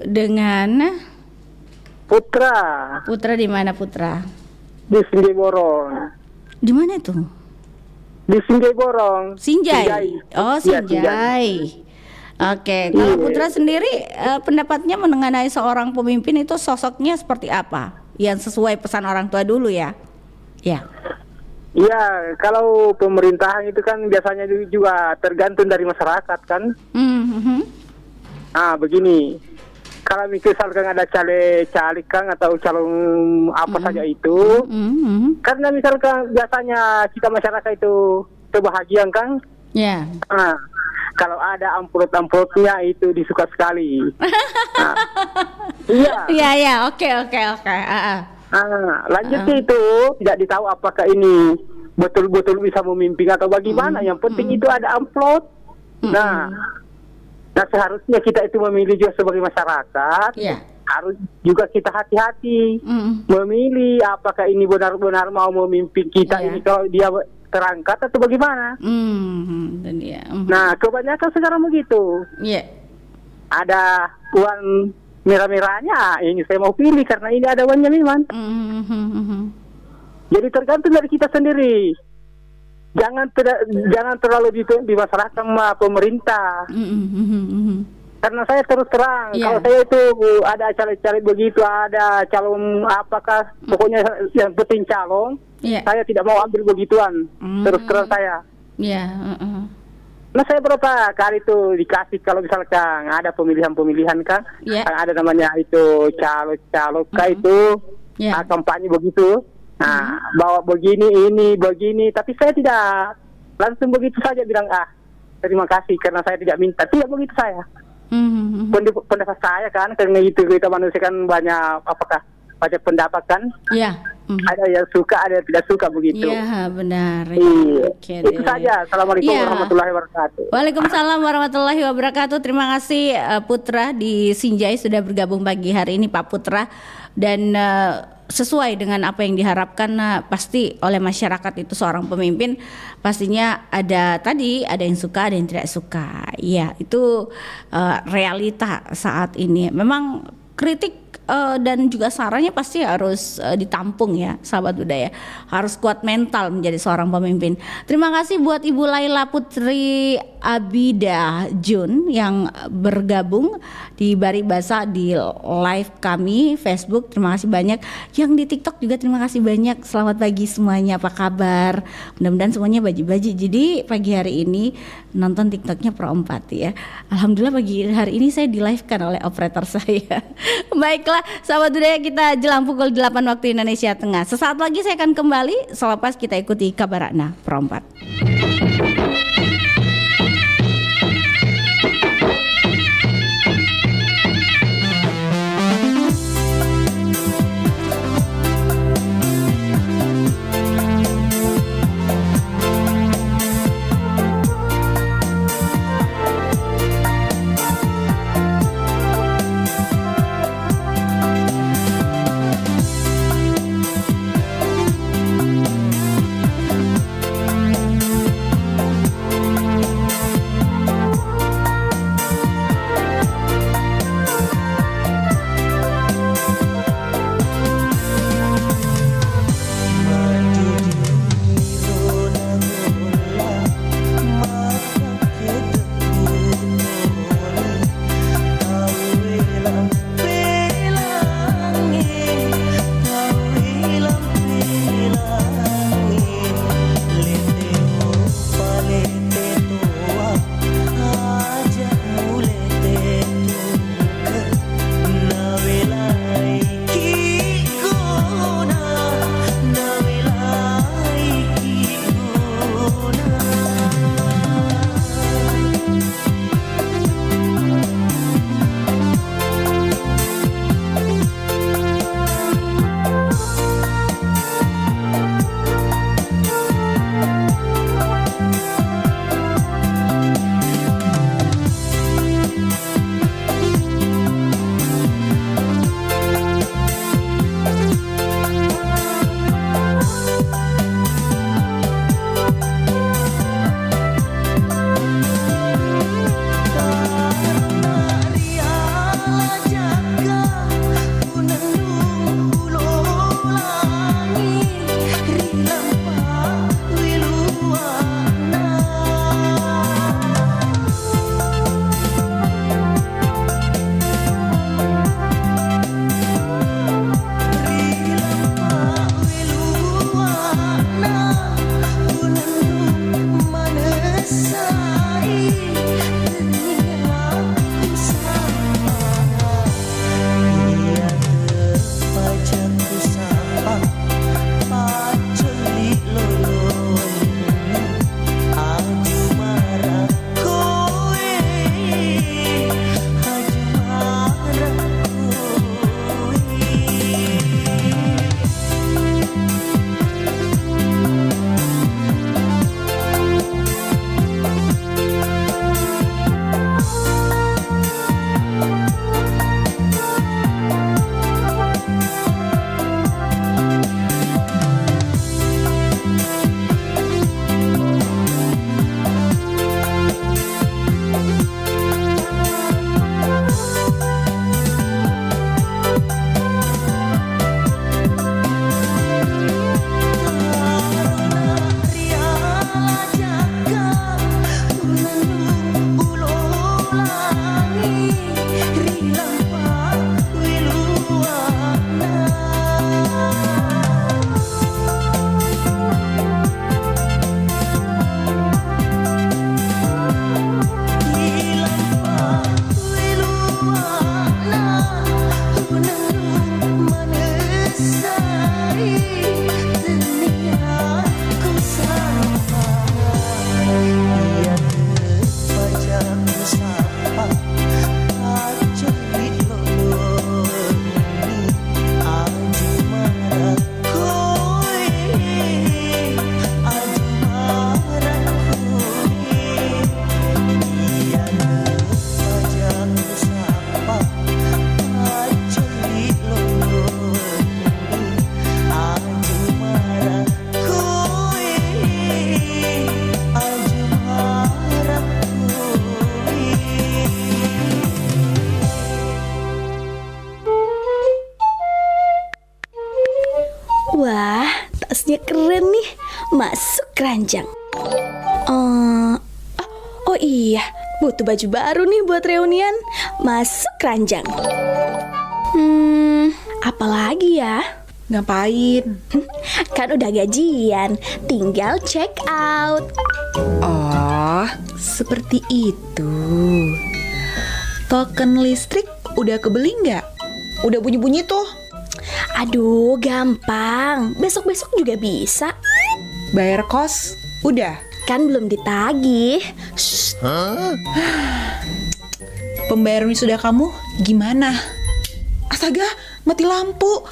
Dengan Putra. Putra di mana Putra? Di Sinjai Borong. Di mana itu? Di Sinjai Borong. Sinjai. Oh, Sinjai. Oke, kalau Putra sendiri pendapatnya mengenai seorang pemimpin itu sosoknya seperti apa? Yang sesuai pesan orang tua dulu ya. Ya. Iya, kalau pemerintahan itu kan biasanya juga tergantung dari masyarakat kan. Begini, kalau misalkan ada caleg Kang atau calon apa saja itu, karena misalkan biasanya kita masyarakat itu kebahagiaan Kang. Ya. Kalau ada amplop-amplopnya itu disuka sekali. Iya. Iya, oke. Lanjut itu tidak ditahu apakah ini betul-betul bisa memimpin atau bagaimana. Yang penting itu ada amplop. Nah, seharusnya kita itu memilih juga sebagai masyarakat. Harus juga kita hati-hati memilih apakah ini benar-benar mau memimpin kita ini kalau dia terangkat atau bagaimana. Nah, kebanyakan sekarang begitu. Ada uang merah-merahnya, ini saya mau pilih karena ini ada uangnya memang. Jadi tergantung dari kita sendiri. Jangan terlalu di masyarakat sama pemerintah. Karena saya terus terang, kalau saya itu ada caleg-caleg begitu, ada calon apakah, pokoknya yang penting calon, saya tidak mau ambil begituan. Terus terang saya. Nah, saya berapa kali itu dikasih kalau misalkan ada pemilihan kan, ada namanya itu calon itu, kampanye begitu. Nah, bawa begini, tapi saya tidak langsung begitu saja bilang terima kasih karena saya tidak minta. Tidak begitu saya. Pendapat saya kan, karena itu kita manusia kan banyak banyak pendapat kan. Ada yang suka, ada yang tidak suka begitu. Iya, benar. Itu saja. Assalamualaikum warahmatullahi wabarakatuh. Waalaikumsalam warahmatullahi wabarakatuh. Terima kasih Putra di Sinjai sudah bergabung pagi hari ini, Pak Putra. Dan sesuai dengan apa yang diharapkan pasti oleh masyarakat itu seorang pemimpin pastinya ada yang suka, ada yang tidak suka. Ya, itu realita saat ini. Memang kritik dan juga sarannya pasti harus ditampung ya, sahabat budaya. Harus kuat mental menjadi seorang pemimpin. Terima kasih buat Ibu Laila Putri Abida Jun yang bergabung di Bari Basa di live kami Facebook. Terima kasih banyak. Yang di TikTok juga terima kasih banyak. Selamat pagi semuanya, apa kabar? Mudah-mudahan semuanya baji-baji. Jadi pagi hari ini nonton TikToknya Pro 4 ya. Alhamdulillah pagi hari ini saya di live kan oleh operator saya. Baiklah sahabat budaya, kita jelang pukul 8 waktu Indonesia Tengah. Sesaat lagi saya akan kembali selepas kita ikuti Kabarakna Pro 4. Outfitnya keren nih. Masuk keranjang. Oh iya, butuh baju baru nih buat reunian. Masuk keranjang. Apalagi ya? Ngapain? Kan udah gajian, tinggal check out. Oh, seperti itu. Token listrik udah kebeli nggak? Udah bunyi-bunyi tuh. Aduh, gampang. Besok-besok juga bisa. Bayar kos? Udah? Kan belum ditagih. Pembayaran wisuda kamu gimana? Astaga, mati lampu.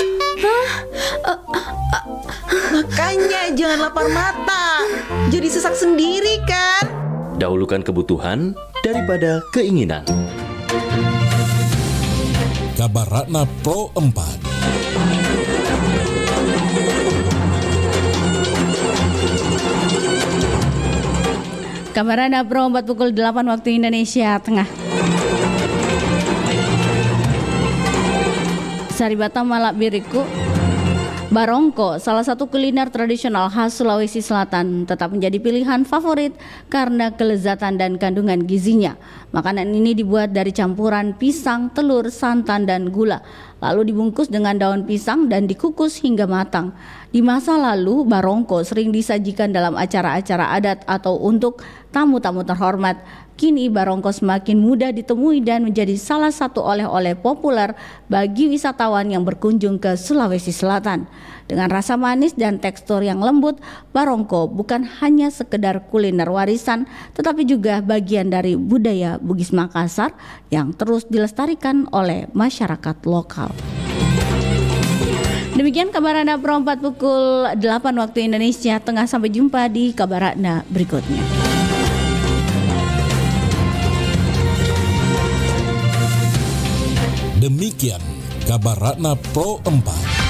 Makanya jangan lapar mata. Jadi sesak sendiri kan? Dahulukan kebutuhan daripada keinginan. Kabar Ratna Pro 4. Kabar Ratna Pro 4 pukul 8 waktu Indonesia Tengah. Saribata Malak Biriku. Barongko, salah satu kuliner tradisional khas Sulawesi Selatan, tetap menjadi pilihan favorit karena kelezatan dan kandungan gizinya. Makanan ini dibuat dari campuran pisang, telur, santan, dan gula, lalu dibungkus dengan daun pisang dan dikukus hingga matang. Di masa lalu, barongko sering disajikan dalam acara-acara adat atau untuk tamu-tamu terhormat. Kini barongko semakin mudah ditemui dan menjadi salah satu oleh-oleh populer bagi wisatawan yang berkunjung ke Sulawesi Selatan. Dengan rasa manis dan tekstur yang lembut, barongko bukan hanya sekedar kuliner warisan, tetapi juga bagian dari budaya Bugis Makassar yang terus dilestarikan oleh masyarakat lokal. Demikian Kabar Ratna Pro 4 pukul 8 waktu Indonesia Tengah. Sampai jumpa di Kabar Ratna berikutnya. Demikian Kabar Ratna Pro 4.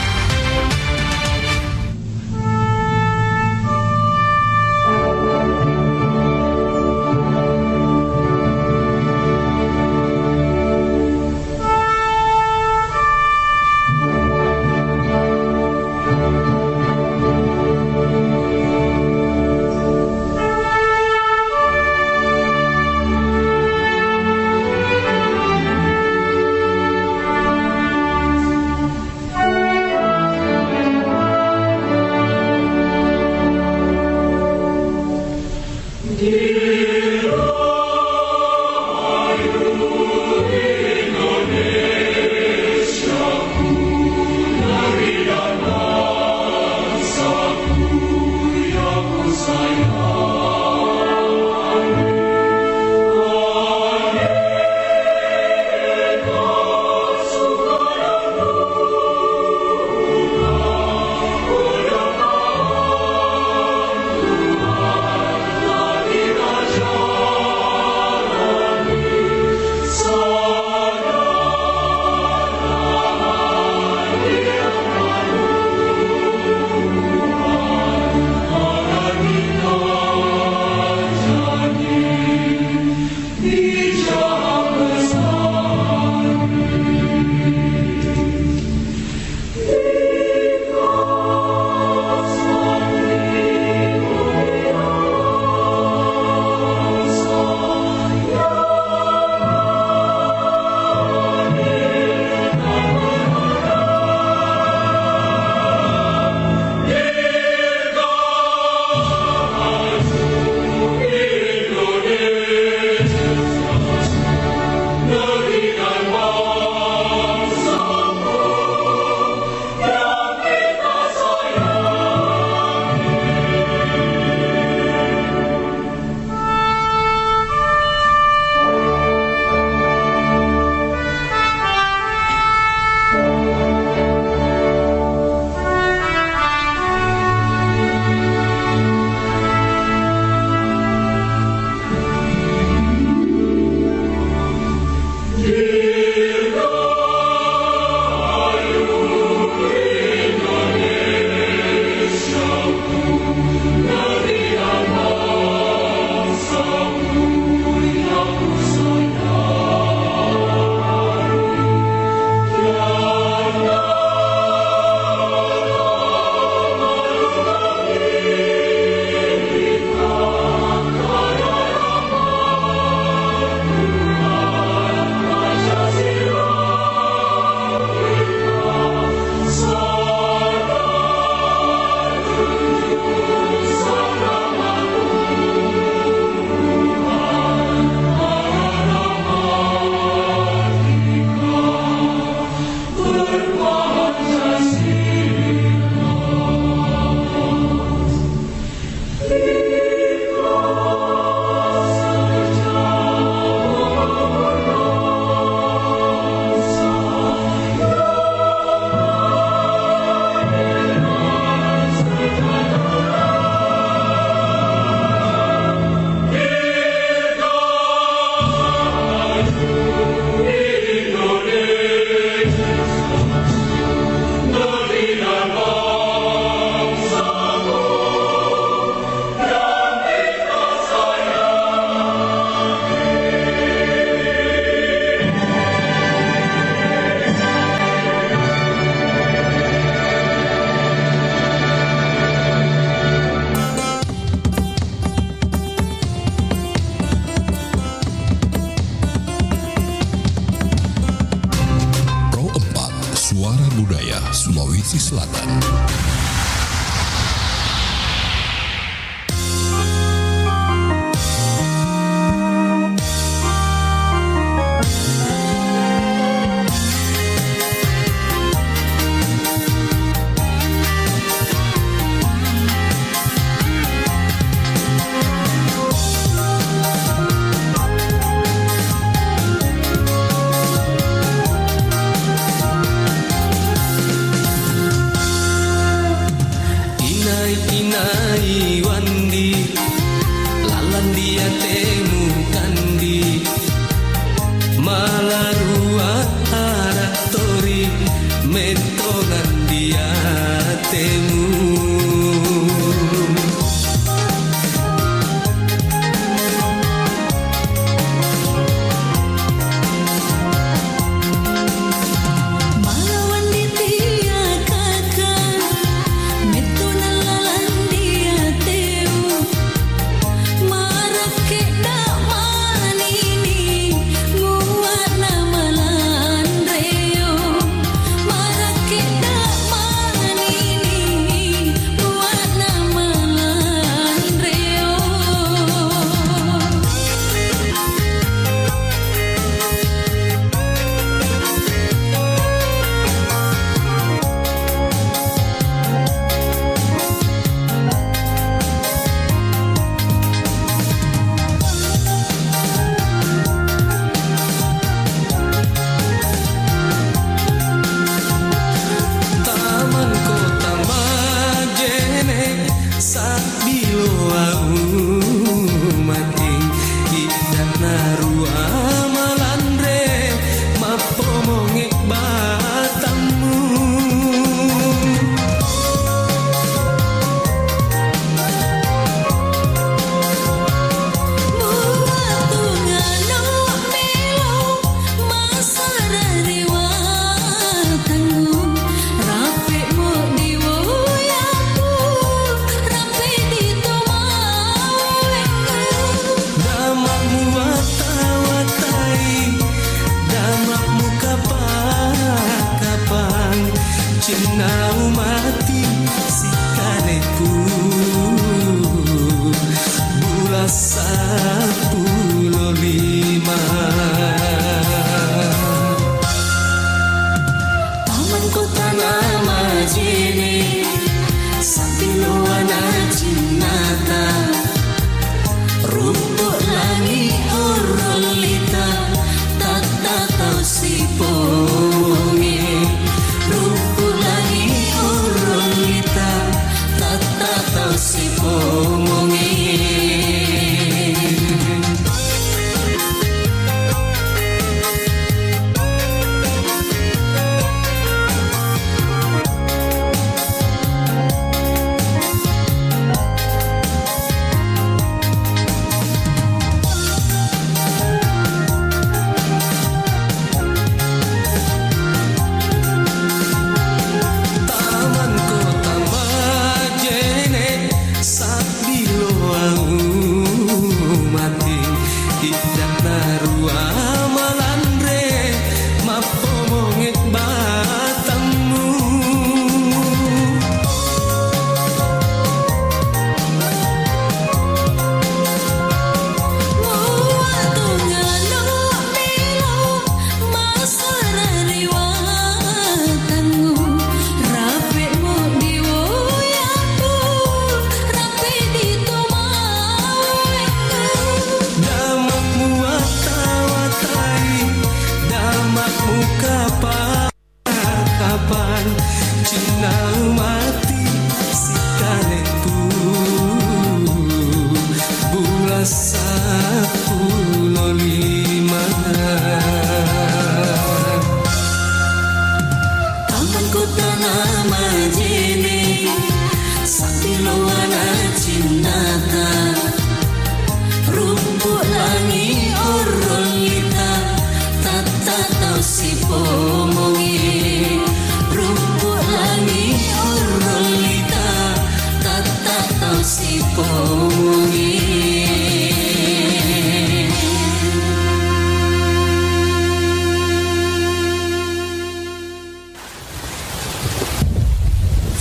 Suara Budaya Sulawesi Selatan.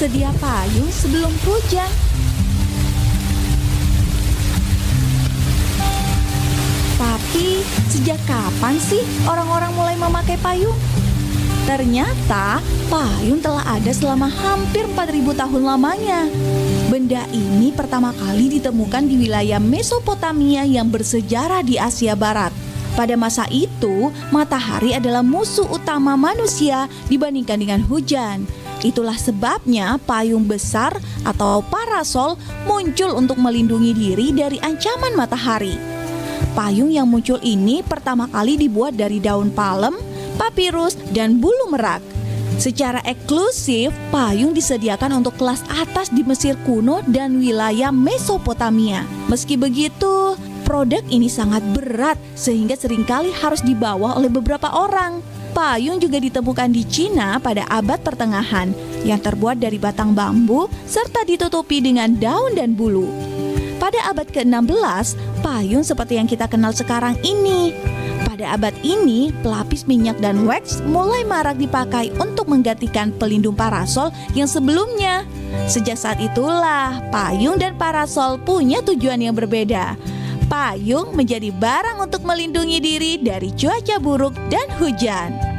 sedia payung sebelum hujan. Tapi, sejak kapan sih orang-orang mulai memakai payung? Ternyata, payung telah ada selama hampir 4.000 tahun lamanya. Benda ini pertama kali ditemukan di wilayah Mesopotamia yang bersejarah di Asia Barat. Pada masa itu, matahari adalah musuh utama manusia dibandingkan dengan hujan. Itulah sebabnya payung besar atau parasol muncul untuk melindungi diri dari ancaman matahari. Payung yang muncul ini pertama kali dibuat dari daun palem, papirus, dan bulu merak. Secara eksklusif, payung disediakan untuk kelas atas di Mesir kuno dan wilayah Mesopotamia. Meski begitu, produk ini sangat berat sehingga seringkali harus dibawa oleh beberapa orang. Payung juga ditemukan di Cina pada abad pertengahan yang terbuat dari batang bambu serta ditutupi dengan daun dan bulu. Pada abad ke-16, payung seperti yang kita kenal sekarang ini. Pada abad ini, pelapis minyak dan wax mulai marak dipakai untuk menggantikan pelindung parasol yang sebelumnya. Sejak saat itulah, payung dan parasol punya tujuan yang berbeda. Payung menjadi barang untuk melindungi diri dari cuaca buruk dan hujan.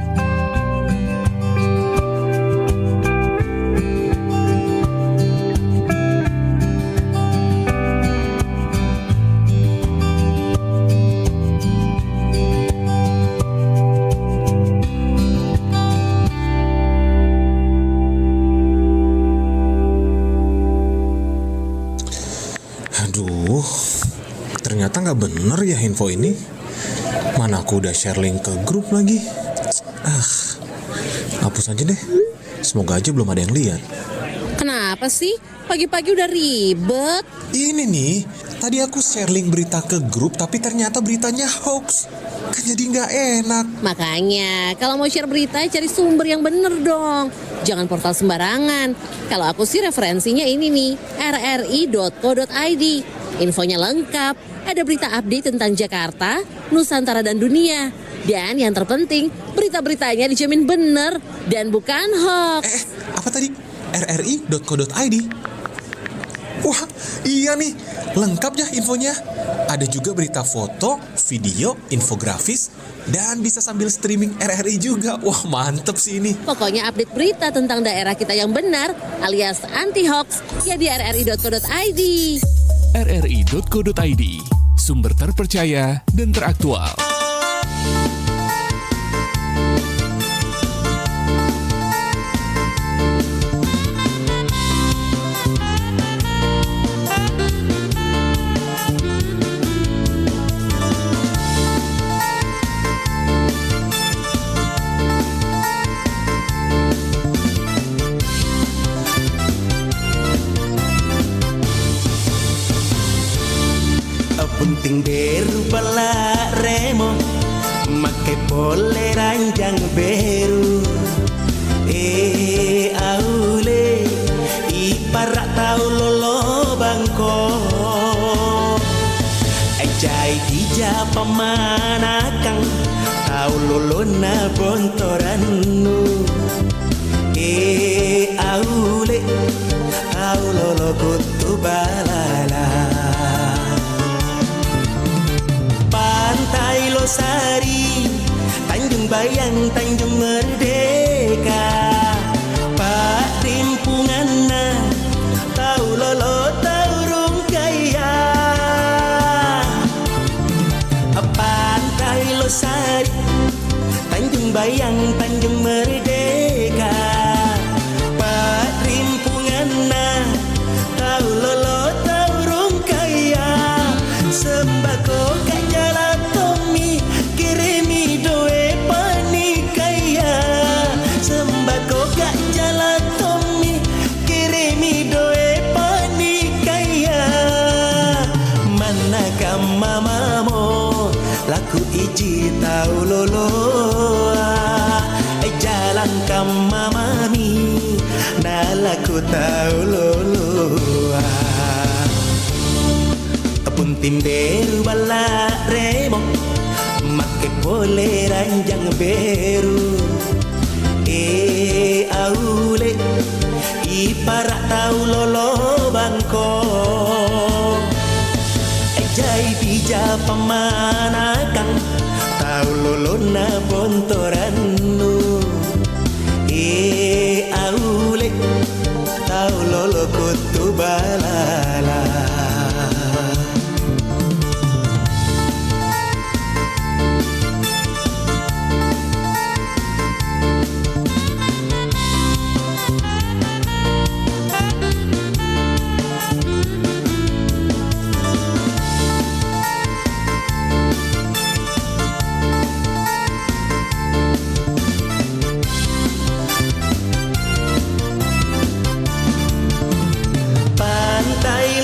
Ternyata nggak bener ya info ini. Mana aku udah share link ke grup lagi. Hapus aja deh. Semoga aja belum ada yang lihat. Kenapa sih? Pagi-pagi udah ribet. Ini nih, tadi aku share link berita ke grup tapi ternyata beritanya hoax. Kan jadi nggak enak. Makanya, kalau mau share berita cari sumber yang bener dong. Jangan portal sembarangan. Kalau aku sih referensinya ini nih, rri.co.id. Infonya lengkap, ada berita update tentang Jakarta, Nusantara dan dunia. Dan yang terpenting, berita-beritanya dijamin bener dan bukan hoax. Apa tadi? rri.co.id. Wah, iya nih, lengkap ya infonya. Ada juga berita foto, video, infografis, dan bisa sambil streaming RRI juga. Wah, mantep sih ini. Pokoknya update berita tentang daerah kita yang benar, alias anti-hoax, ya di rri.co.id. rri.co.id, sumber terpercaya dan teraktual. Punting beru bala remo make pole ranjang beru aule iparak tau lolo bangko jai dija pamanakang tau lolo na bontorannu aule tau lolo kutu balala Pantai Losari, Tanjung Bayang, Tanjung Merdeka, Pak Rimpunganna, Tau Lolo, Tau Rungkaya. Pantai Losari, Tanjung Bayang, Tanjung Merdeka, Pak Rimpunganna, Tau Lolo, Tau Rungkaya. Sembako kajala tomi kirimi doe panikaya. Sembako kajala tomi kirimi doe panikaya. Manakah mamamo laku iji tau lolo. Jalan kam mamami nalaku tau lolo. Punting beru bala remo make pole ranjang beru aule ipa tahu lolo bangko jai bija pemanakan tahu lolo na bontorannu aule tahu lolo kutu balala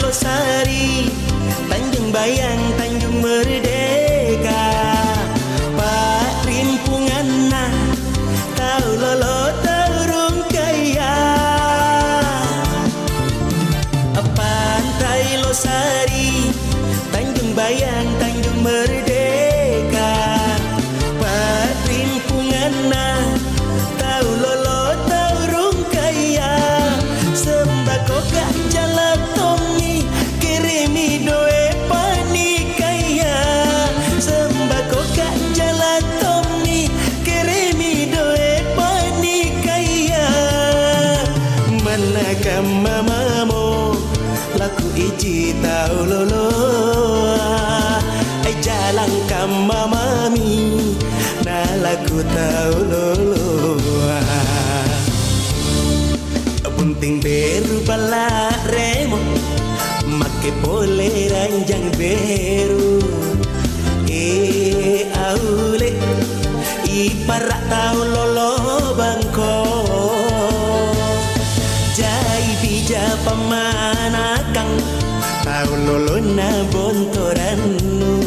Sari Tanjung Bayang Tanjung Merdeka Pak Rimpungan nah tahu lolo tarung kaya Pantai Losari Tanjung Bayang Tanjung Merdeka Pak Rimpungan nah tahu lolo tarung kaya Sembako gak jalan kirimi doe panikaya sembako kak jalan tomni kirimi doe panikaya manakam mamamo laku iji tau lolo jalan kam mamami na laku tau lolo bunting beru bala remo make pole ranjang beru aule iparak tau lolo bangko jai bija pemanakan tau lolo na bontorannu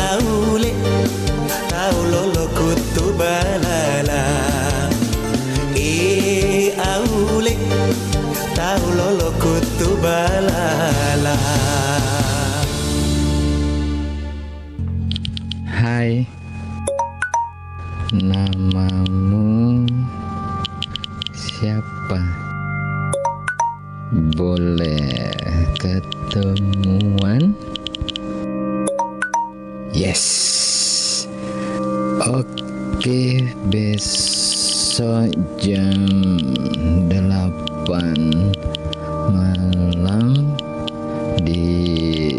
aule tau lolo kutu balala aule tahu lolo kutu balala. Hai, namamu siapa? Boleh ketemuan? Yes. Oke, besok jam 8 malam di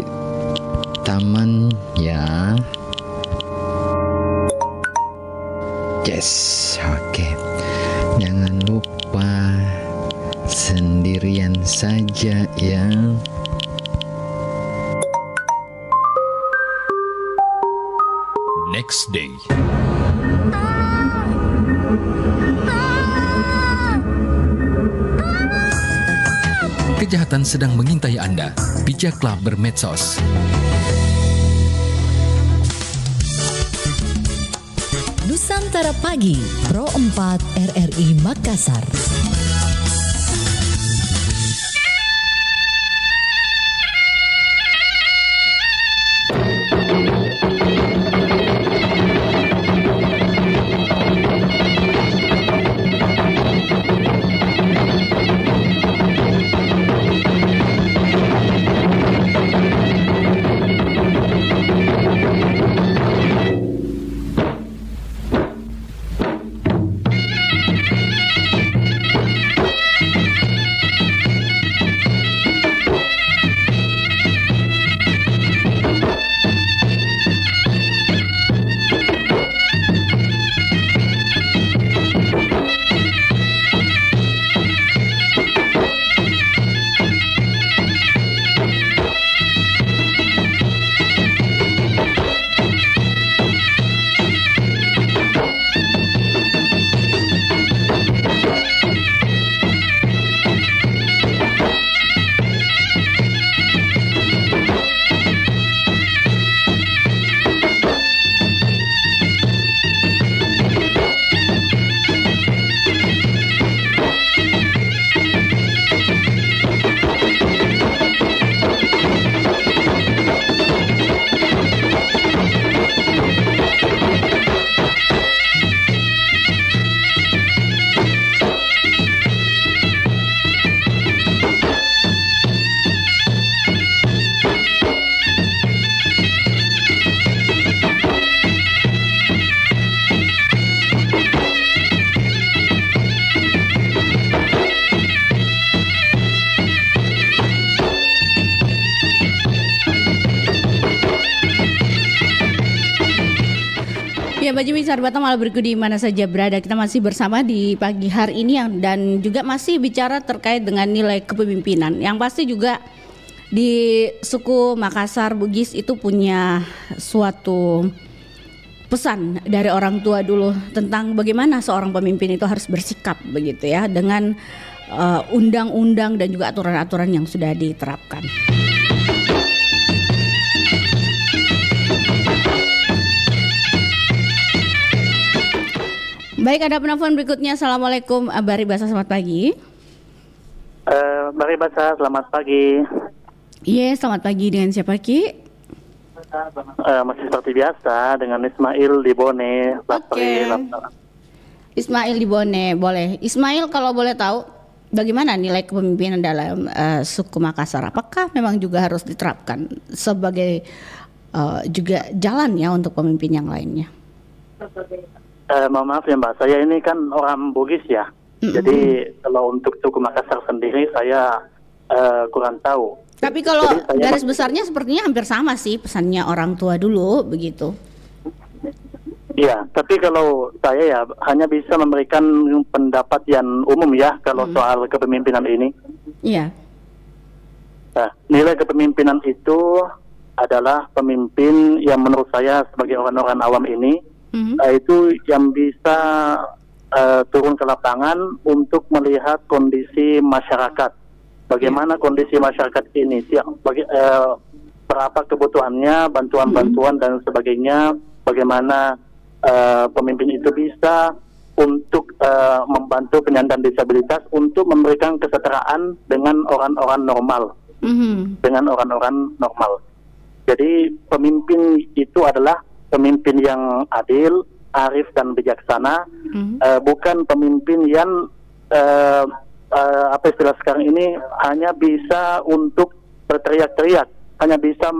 taman ya. Yes, oke. Jangan lupa sendirian saja ya. Next day. Kejahatan sedang mengintai Anda. Bijaklah bermedsos. Nusantara Pagi, Pro 4 RRI Makassar. Ya, Baju Bicara Batam malam berikut di mana saja berada. Kita masih bersama di pagi hari ini dan juga masih bicara terkait dengan nilai kepemimpinan. Yang pasti juga di suku Makassar Bugis itu punya suatu pesan dari orang tua dulu tentang bagaimana seorang pemimpin itu harus bersikap begitu ya dengan undang-undang dan juga aturan-aturan yang sudah diterapkan. Baik, ada penelpon berikutnya. Assalamualaikum, Bari Basa, selamat pagi. Bari Basa, selamat pagi. Iya, selamat pagi. Dengan siapa, Ki? Masih seperti biasa dengan Ismail di Bone. Oke. Ismail di Bone, boleh. Ismail, kalau boleh tahu, bagaimana nilai kepemimpinan dalam suku Makassar? Apakah memang juga harus diterapkan sebagai juga jalan ya untuk pemimpin yang lainnya? Mohon maaf ya Mbak, saya ini kan orang Bugis ya. Jadi kalau untuk suku Makassar sendiri saya kurang tahu. Tapi kalau garis besarnya sepertinya hampir sama sih pesannya orang tua dulu begitu. Iya, tapi kalau saya ya hanya bisa memberikan pendapat yang umum ya kalau soal kepemimpinan ini. Iya. Nah, nilai kepemimpinan itu adalah pemimpin yang menurut saya sebagai orang-orang awam ini itu yang bisa turun ke lapangan untuk melihat kondisi masyarakat. Bagaimana kondisi masyarakat ini, berapa kebutuhannya, bantuan-bantuan dan sebagainya. Bagaimana pemimpin itu bisa untuk membantu penyandang disabilitas untuk memberikan kesetaraan dengan orang-orang normal, dengan orang-orang normal. Jadi pemimpin itu adalah pemimpin yang adil, arif dan bijaksana, bukan pemimpin yang apa istilah sekarang ini hanya bisa untuk berteriak-teriak, hanya bisa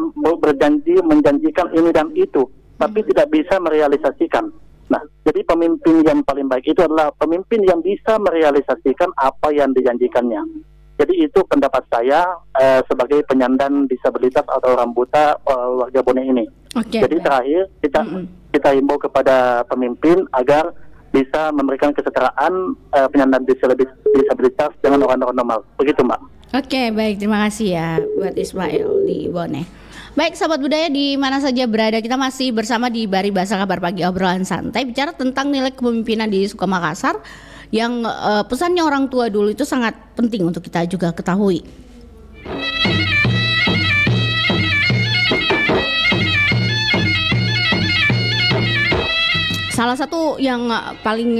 menjanjikan ini dan itu, tapi tidak bisa merealisasikan. Nah, jadi pemimpin yang paling baik itu adalah pemimpin yang bisa merealisasikan apa yang dijanjikannya. Jadi itu pendapat saya sebagai penyandang disabilitas atau orang buta warga Bone ini. Jadi terakhir kita himbau kepada pemimpin agar bisa memberikan kesetaraan penyandang disabilitas dengan orang-orang normal. Begitu Mbak. Oke, baik, terima kasih ya buat Ismail di Bone. Baik, sahabat budaya di mana saja berada, kita masih bersama di Bari Basa Kabar Pagi, obrolan santai bicara tentang nilai kepemimpinan di suku Makassar yang pesannya orang tua dulu itu sangat penting untuk kita juga ketahui. Salah satu yang paling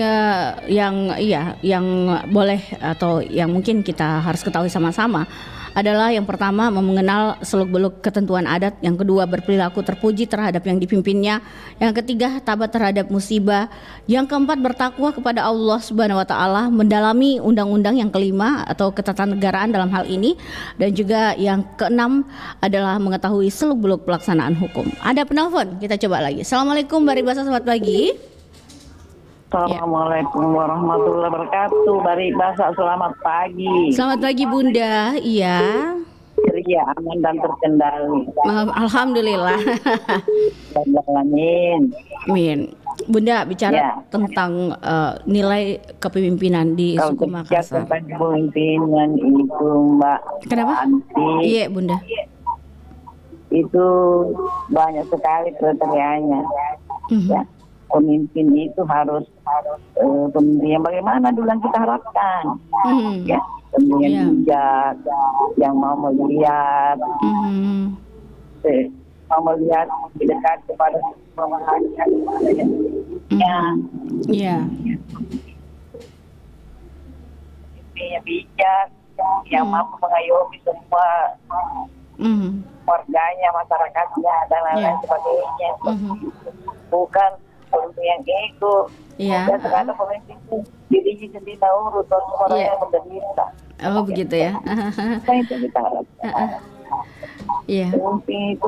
yang boleh atau yang mungkin kita harus ketahui sama-sama adalah yang pertama mengenal seluk-beluk ketentuan adat, yang kedua berperilaku terpuji terhadap yang dipimpinnya, yang ketiga tabat terhadap musibah, yang keempat bertakwa kepada Allah Subhanahu wa taala, mendalami undang-undang, yang kelima atau ketatanegaraan dalam hal ini, dan juga yang keenam adalah mengetahui seluk-beluk pelaksanaan hukum. Ada penelpon, kita coba lagi. Assalamualaikum Bari Basa, selamat pagi. Assalamualaikum warahmatullahi wabarakatuh. Bari Basa, selamat pagi. Selamat pagi Bunda. Iya. Ceria, aman dan terkendali. Alhamdulillah. Amin. Amin. Bunda bicara tentang nilai kepemimpinan di suku Makassar. Kepemimpinan itu Mbak. Kenapa? Iya Bunda. Itu banyak sekali kriterianya. Ya. Pemimpin itu harus pemimpin yang bagaimana dulu yang kita harapkan, ya, pemimpin yang bijak, yang mau melihat, dekat kepada pemimpin yang bijak, yang mampu mengayomi semua warganya, masyarakatnya dan lain sebagainya, bukan pemimpin yang ego. Dan terkadang pemimpin itu dirinya sendiri tahu orang yang menderita. Oh begitu ya. Itu kita harapkan. Pemimpin itu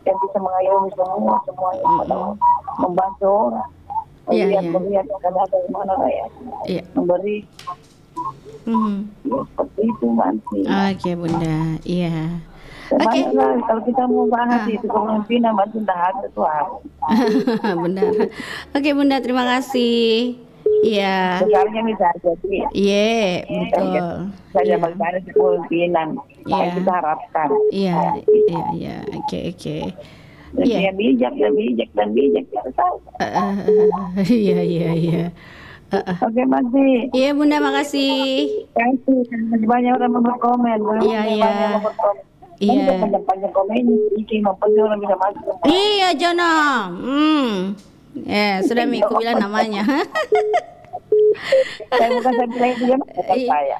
yang bisa mengayomi semuanya, membantu orang, melihat keadaan dari mana rakyat, memberi. Seperti itu Mansi. Oke Bunda, iya. Oke. Kalau kita mau bahas itu kepemimpinan bantu ada tuh. Benar. Oke Bunda, terima kasih. Iya. Sekarangnya bisa jadi. Iya, betul. Saya bagaimana kepemimpinan yang kita harapkan. Iya. Oke. Yang bijak. Kita tahu. Iya. Oke, Masih. Iya, Bunda, makasih. Masih banyak orang mau berkomen. Iya. Panjang komen ini orang bisa masuk. Iya, Jono. Sudah Miku bilang namanya. Saya bukan saya bilang dia, bukan saya.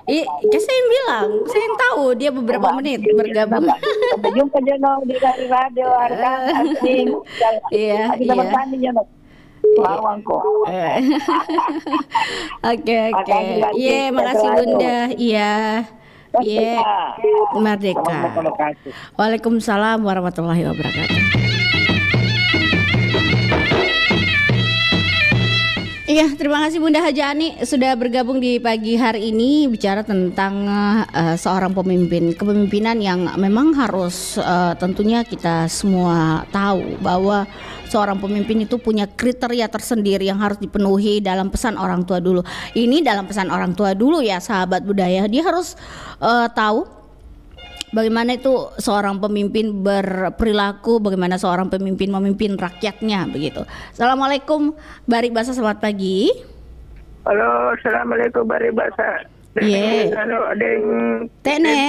Saya bilang, saya yang tahu dia beberapa menit bergabung. Sampai jumpa Jono di radio harga asing. Iya. Kita bertani Jono. Lawang kok. Oke. Iya, makasih Bunda. Iya. Merdeka. Waalaikumsalam warahmatullahi wabarakatuh. Iya, terima kasih Bunda Hajani sudah bergabung di pagi hari ini bicara tentang seorang pemimpin, kepemimpinan yang memang harus tentunya kita semua tahu bahwa seorang pemimpin itu punya kriteria tersendiri yang harus dipenuhi dalam pesan orang tua dulu. Ini dalam pesan orang tua dulu ya, sahabat budaya. Dia harus tahu bagaimana itu seorang pemimpin berperilaku, bagaimana seorang pemimpin memimpin rakyatnya begitu. Assalamualaikum Bari Basa, selamat pagi. Halo, assalamualaikum Bari Basa. Halo, ada yang Tene.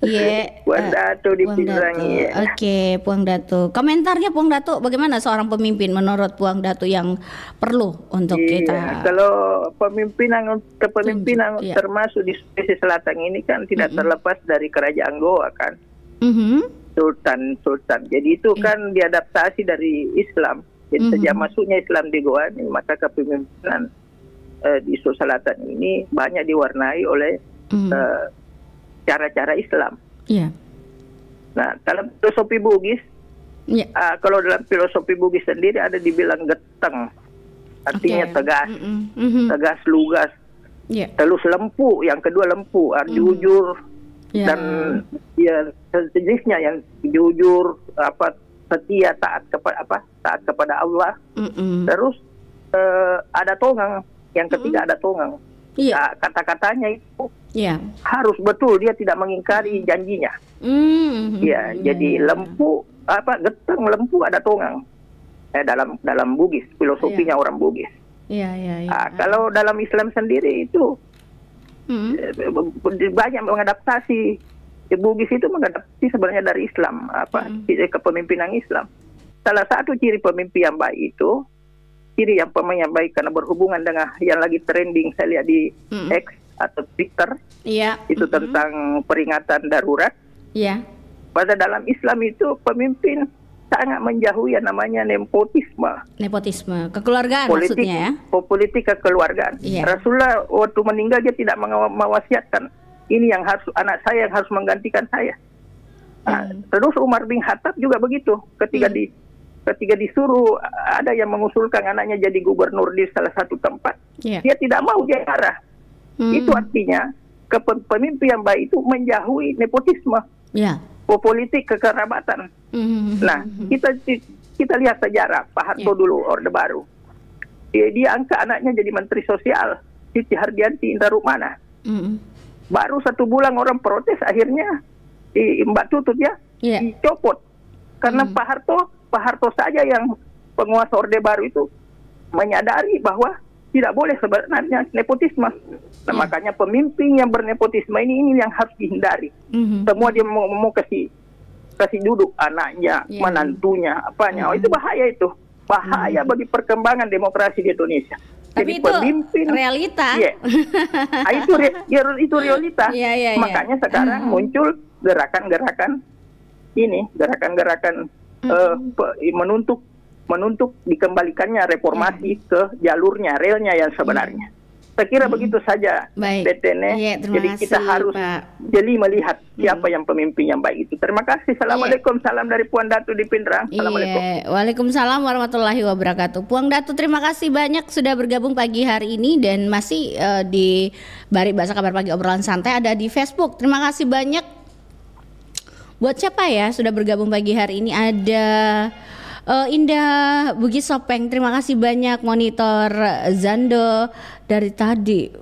Iya. Puang Datu di Pindrang ya. Oke, Puang Datu. Komentarnya Puang Datu, bagaimana seorang pemimpin menurut Puang Datu yang perlu untuk kita? Kalau kepemimpinan termasuk di Sulawesi Selatan ini kan tidak terlepas dari kerajaan Goa kan. Sultan. Jadi itu kan diadaptasi dari Islam. Jadi sejak masuknya Islam di Goa ini, maka kepemimpinan di Sulawesi Selatan ini banyak diwarnai oleh cara-cara Islam. Iya. Nah, dalam filosofi Bugis, kalau dalam filosofi Bugis sendiri ada dibilang geteng, artinya tegas, tegas lugas. Terus lempu, yang kedua lempu, jujur dan ya sejenisnya yang jujur, setia, taat kepada Allah. Terus ada tonggang, yang ketiga ada tonggang. Nah, kata-katanya itu harus betul, dia tidak mengingkari janjinya. Jadi lempu geteng, lempu ada tonggang. Dalam Bugis, filosofinya orang Bugis. Kalau dalam Islam sendiri itu banyak mengadaptasi. Bugis itu mengadaptasi sebenarnya dari Islam, kepemimpinan Islam. Salah satu ciri pemimpin yang baik itu, ciri yang pemimpin baik karena berhubungan dengan yang lagi trending saya lihat di X atau Twitter, itu tentang peringatan darurat. Pada dalam Islam itu pemimpin sangat menjauhi yang namanya nepotisme, kekeluargaan maksudnya ya. Politik kekeluargaan. Rasulullah waktu meninggal dia tidak mewasiatkan ini yang harus anak saya yang harus menggantikan saya. Terus Umar bin Khattab juga begitu, ketika disuruh ada yang mengusulkan anaknya jadi gubernur di salah satu tempat, dia tidak mau, dia marah. Itu artinya pemimpin yang baik itu menjauhi nepotisme, politik kekerabatan. Nah, kita lihat sejarah Pak Harto dulu, Orde Baru. Dia angkat anaknya jadi Menteri Sosial, Siti Hardianti Indah Rukmana. Baru 1 bulan orang protes, akhirnya Mbak Tutut dicopot karena Pak Harto saja yang penguasa Orde Baru itu menyadari bahwa tidak boleh sebenarnya nepotisme. Nah, makanya pemimpin yang bernepotisme ini yang harus dihindari. Semua dia mau kasih duduk anaknya, menantunya, apanya. Itu bahaya itu. Bahaya bagi perkembangan demokrasi di Indonesia. Tapi jadi itu pemimpin realita. Itu realita. Makanya sekarang muncul gerakan-gerakan menuntut dikembalikannya reformasi ke jalurnya, relnya yang sebenarnya. Saya kira begitu saja, Betene. Jadi kita harus jeli melihat siapa yang pemimpin yang baik itu. Terima kasih. Assalamualaikum. Salam dari Puang Datu di Pindrang. Assalamualaikum. Waalaikumsalam warahmatullahi wabarakatuh. Puang Datu, terima kasih banyak sudah bergabung pagi hari ini dan masih di Bari Basa Kabar Pagi Obrolan Santai ada di Facebook. Terima kasih banyak. Buat siapa ya sudah bergabung pagi hari ini? Ada Indah Bugis Sopeng, terima kasih banyak. Monitor Zando dari tadi.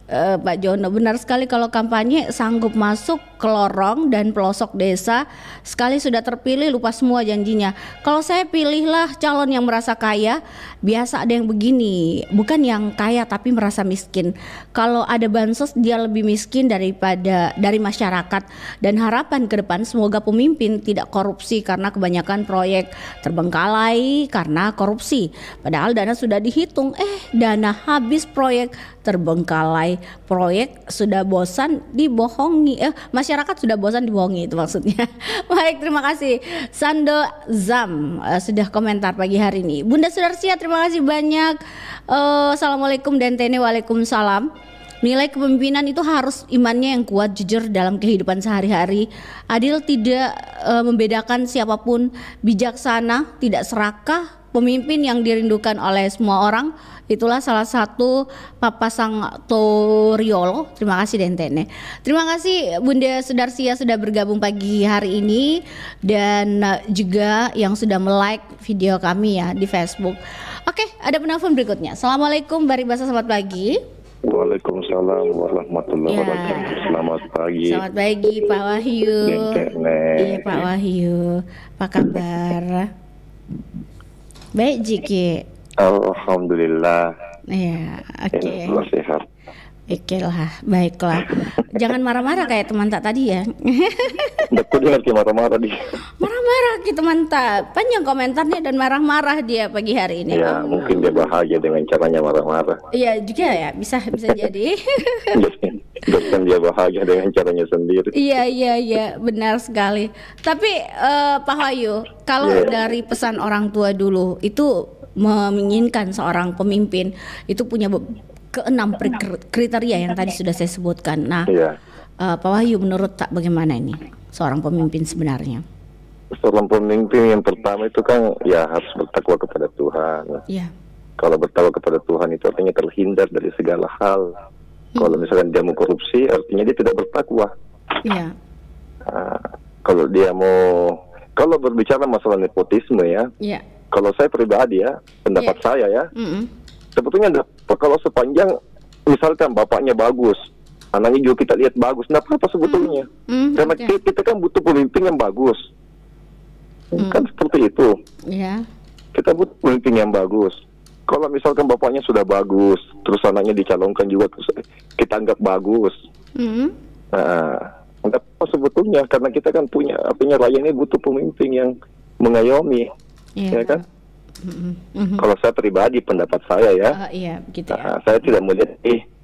Pak Jono, benar sekali kalau kampanye sanggup masuk ke lorong dan pelosok desa. Sekali sudah terpilih lupa semua janjinya. Kalau saya pilihlah calon yang merasa kaya. Biasa ada yang begini, bukan yang kaya tapi merasa miskin. Kalau ada bansos dia lebih miskin daripada dari masyarakat. Dan harapan ke depan semoga pemimpin tidak korupsi karena kebanyakan proyek terbengkalai karena korupsi. Padahal dana sudah dihitung, dana habis, proyek terbengkalai, proyek sudah bosan dibohongi, masyarakat sudah bosan dibohongi, itu maksudnya. Baik, terima kasih Sando Zam sudah komentar pagi hari ini. Bunda Sudarsia, terima kasih banyak. Assalamualaikum dan Tene, waalaikumsalam. Nilai kepemimpinan itu harus imannya yang kuat, jujur dalam kehidupan sehari-hari, adil, tidak membedakan siapapun, bijaksana, tidak serakah, pemimpin yang dirindukan oleh semua orang. Itulah salah satu Papa Sang Toriolo. Terima kasih Dentene. Terima kasih Bunda Sudarsia sudah bergabung pagi hari ini, dan juga yang sudah like video kami ya di Facebook. Oke, ada penelpon berikutnya. Assalamualaikum Baribasa, selamat pagi. Waalaikumsalam warahmatullahi wabarakatuh. Selamat pagi. Selamat pagi Pak Wahyu. Iya Pak Wahyu, apa kabar? Baik Jiki. Alhamdulillah. Iya, oke. Sehat. Oke lah, baiklah. Jangan marah-marah kayak teman tak tadi ya. Betul, dia ngerti marah-marah dia. Marah-marah gitu teman tak. Panjang komentarnya dan marah-marah dia pagi hari ini. Ya, mungkin dia bahagia dengan caranya marah-marah. Iya juga ya, bisa jadi. Bahkan dia bahagia dengan caranya sendiri. Iya, benar sekali. Tapi Pak Wahyu, kalau dari pesan orang tua dulu itu menginginkan seorang pemimpin itu punya keenam kriteria yang tadi sudah saya sebutkan. Nah, Pak Wahyu menurut tak bagaimana ini seorang pemimpin sebenarnya? Seorang pemimpin yang pertama itu kan ya harus bertakwa kepada Tuhan. Iya. Kalau bertakwa kepada Tuhan itu artinya terhindar dari segala hal. Kalau misalkan dia mau korupsi, artinya dia tidak bertakwa. Iya. Kalau berbicara masalah nepotisme ya. Iya. Kalau saya pribadi ya, pendapat saya ya. Sebetulnya kalau sepanjang misalkan bapaknya bagus, anaknya juga kita lihat bagus, nah apa sebetulnya? Karena kita kan butuh pemimpin yang bagus. Kan seperti itu. Yeah. Kita butuh pemimpin yang bagus. Kalau misalkan bapaknya sudah bagus, terus anaknya dicalonkan juga, terus kita anggap bagus. Enggak apa sebetulnya, karena kita kan punya rakyat ini butuh pemimpin yang mengayomi, ya kan? Kalau saya pribadi, pendapat saya ya, gitu ya. Saya tidak melihat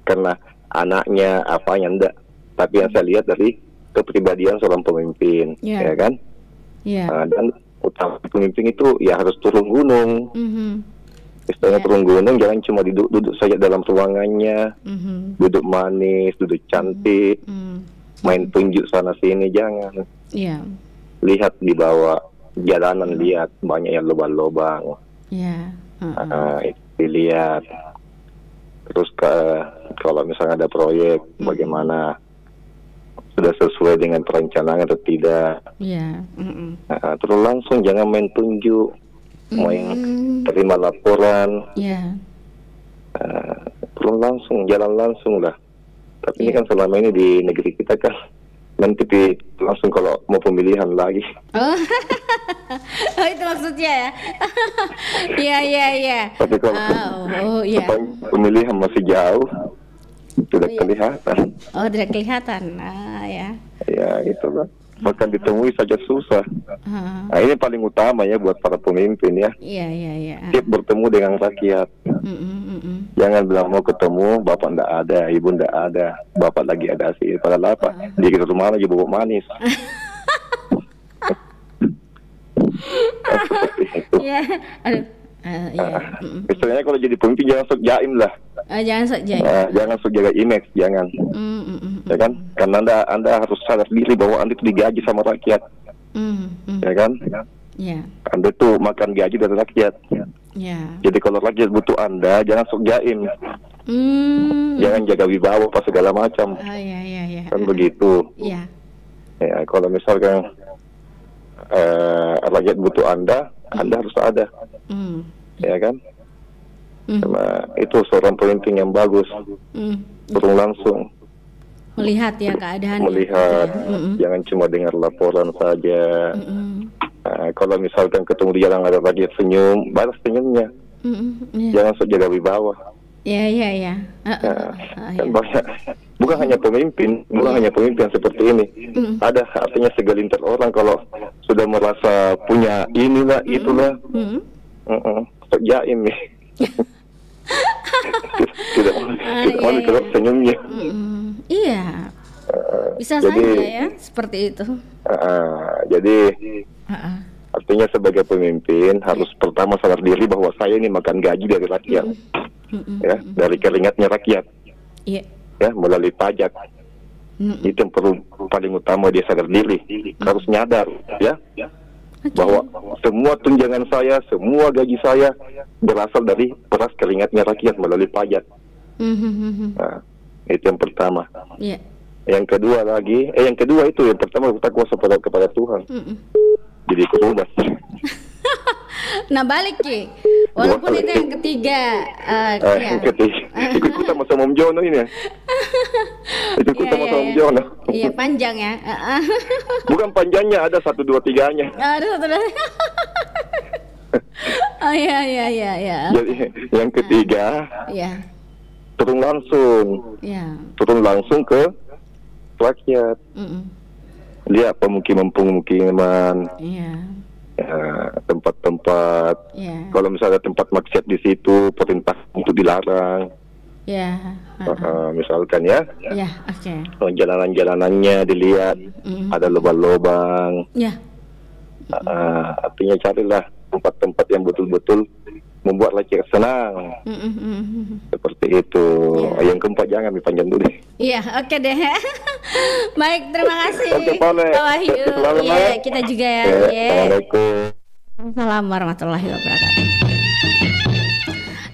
karena anaknya apanya, enggak. Tapi yang saya lihat dari kepribadian seorang pemimpin, ya kan? Dan utama pemimpin itu ya harus turun gunung. Istilahnya turun gunung, jangan cuma duduk saja dalam ruangannya, duduk manis, duduk cantik, main tunjuk sana sini, jangan. Lihat di bawah jalanan, lihat banyak yang lubang-lubang. Itu dilihat. Terus kalau misalnya ada proyek, bagaimana sudah sesuai dengan perencanaan atau tidak. Terus langsung jangan main tunjuk, main terima laporan. Terus langsung jalan langsung lah. Tapi ini kan selama ini di negeri kita kan nanti langsung kalau mau pemilihan lagi. Oh itu maksudnya ya. Iya. Tapi kalau pemilihan masih jauh, sudah kelihatan. Oh tidak kelihatan, ya. Ya itu kan. Bahkan ditemui saja susah. Nah ini paling utama ya buat para pemimpin ya. Iya. Siap bertemu dengan rakyat. Jangan bilang mau ketemu, bapak ndak ada, ibu ndak ada, bapak lagi ada sih. Padahal apa? Di rumah aja bubuk manis. Iya. Istilahnya kalau jadi pemimpin jangan sok jaim lah. Jangan sok jaim. Jangan sok jaga image, jangan. Ya kan? Karena anda harus sadar diri bahwa anda itu digaji sama rakyat. Ya kan? Anda tuh makan gaji dari rakyat. Jadi kalau rakyat butuh anda, jangan sok jaim. Jangan jaga wibawa apa segala macam. Kan begitu. Ya, kalau misalkan rakyat butuh Anda harus ada. Ya kan? Karena itu seorang pemimpin yang bagus. Turun langsung. Melihat ya keadaan. Melihat, jangan cuma dengar laporan saja. Kalau misalkan ketemu di jalan ada rakyat senyum, balas senyumnya. Jangan sok jaga wibawa. Ya. Kan banyak. Bukan hanya pemimpin yang seperti ini. Ada artinya segelintir orang kalau sudah merasa punya inilah itulah. Sok jaim nih. tidak mau kelihatan senyumnya. Iya. Bisa jadi, saja ya seperti itu. Jadi artinya sebagai pemimpin harus pertama sadar diri bahwa saya ini makan gaji dari rakyat, ya, dari keringatnya rakyat, ya, melalui pajak. Itu yang perlu paling utama dia sadar diri, harus nyadar, ya, bahwa semua tunjangan saya, semua gaji saya berasal dari peras keringatnya rakyat melalui pajak. Nah, itu yang pertama. Yang kedua itu yang pertama bertakwa kepada Tuhan. Jadi ikut ubah. Nah balik Ki, walaupun itu yang ketiga. Yang ketiga, ikut sama Om Jono ini ya. Ikut sama Om Jono. Iya panjang ya. Bukan panjangnya, ada 1, 2, 3-nya. Ada 1, 2. Oh iya. Jadi yang ketiga, turun langsung ke rakyat. Lihat pemukiman, tempat-tempat. Kalau misalnya tempat maksiat di situ, perintah untuk dilarang. Misalkan ya. Jalanan-jalanannya dilihat, ada lubang-lubang. Artinya carilah tempat-tempat yang betul-betul membuat rakyat senang. Seperti itu. Yang keempat jangan dipanjang dulu. Iya, oke deh. Baik, terima kasih. Pak Wahyu. Kita juga ya. Assalamualaikum. Assalamualaikum warahmatullahi wabarakatuh.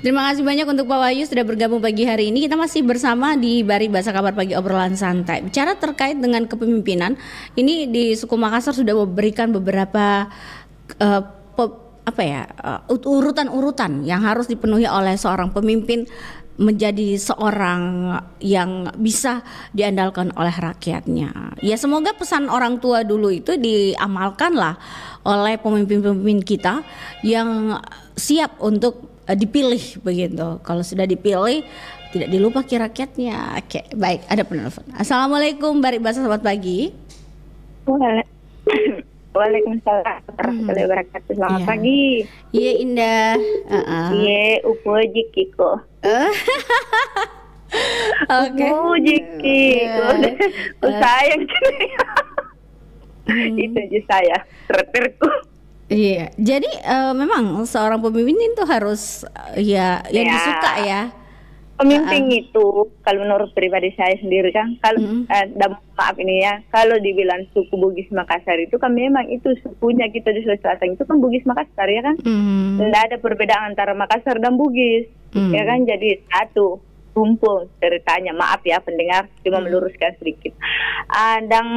Terima kasih banyak untuk Pak Wahyu sudah bergabung pagi hari ini. Kita masih bersama di Bari Bahasa Kabar Pagi obrolan santai. Bicara terkait dengan kepemimpinan, ini di Suku Makassar sudah memberikan beberapa urutan-urutan yang harus dipenuhi oleh seorang pemimpin menjadi seorang yang bisa diandalkan oleh rakyatnya. Ya semoga pesan orang tua dulu itu diamalkanlah oleh pemimpin-pemimpin kita yang siap untuk dipilih begitu. Kalau sudah dipilih tidak dilupaki rakyatnya. Oke, baik, ada penelpon. Assalamualaikum, Bari Bahasa, selamat pagi. Waalaikumsalam warahmatullahi wabarakatuh. Selamat pagi. Iya Indah. Iya, upo jikiko. Oke. Upo jikiko. Sayang. Itu aja saya. Terterku. Iya. Jadi memang seorang pemimpin itu harus yang disuka ya. Pemimpin itu kalau menurut pribadi saya sendiri kan, kalau maaf ini ya, kalau dibilang suku Bugis Makassar itu kan memang itu sukunya kita di Sulawesi Selatan itu kan Bugis Makassar ya kan, tidak ada perbedaan antara Makassar dan Bugis, ya kan, jadi satu kumpul ceritanya. Maaf ya pendengar, cuma meluruskan sedikit. Dan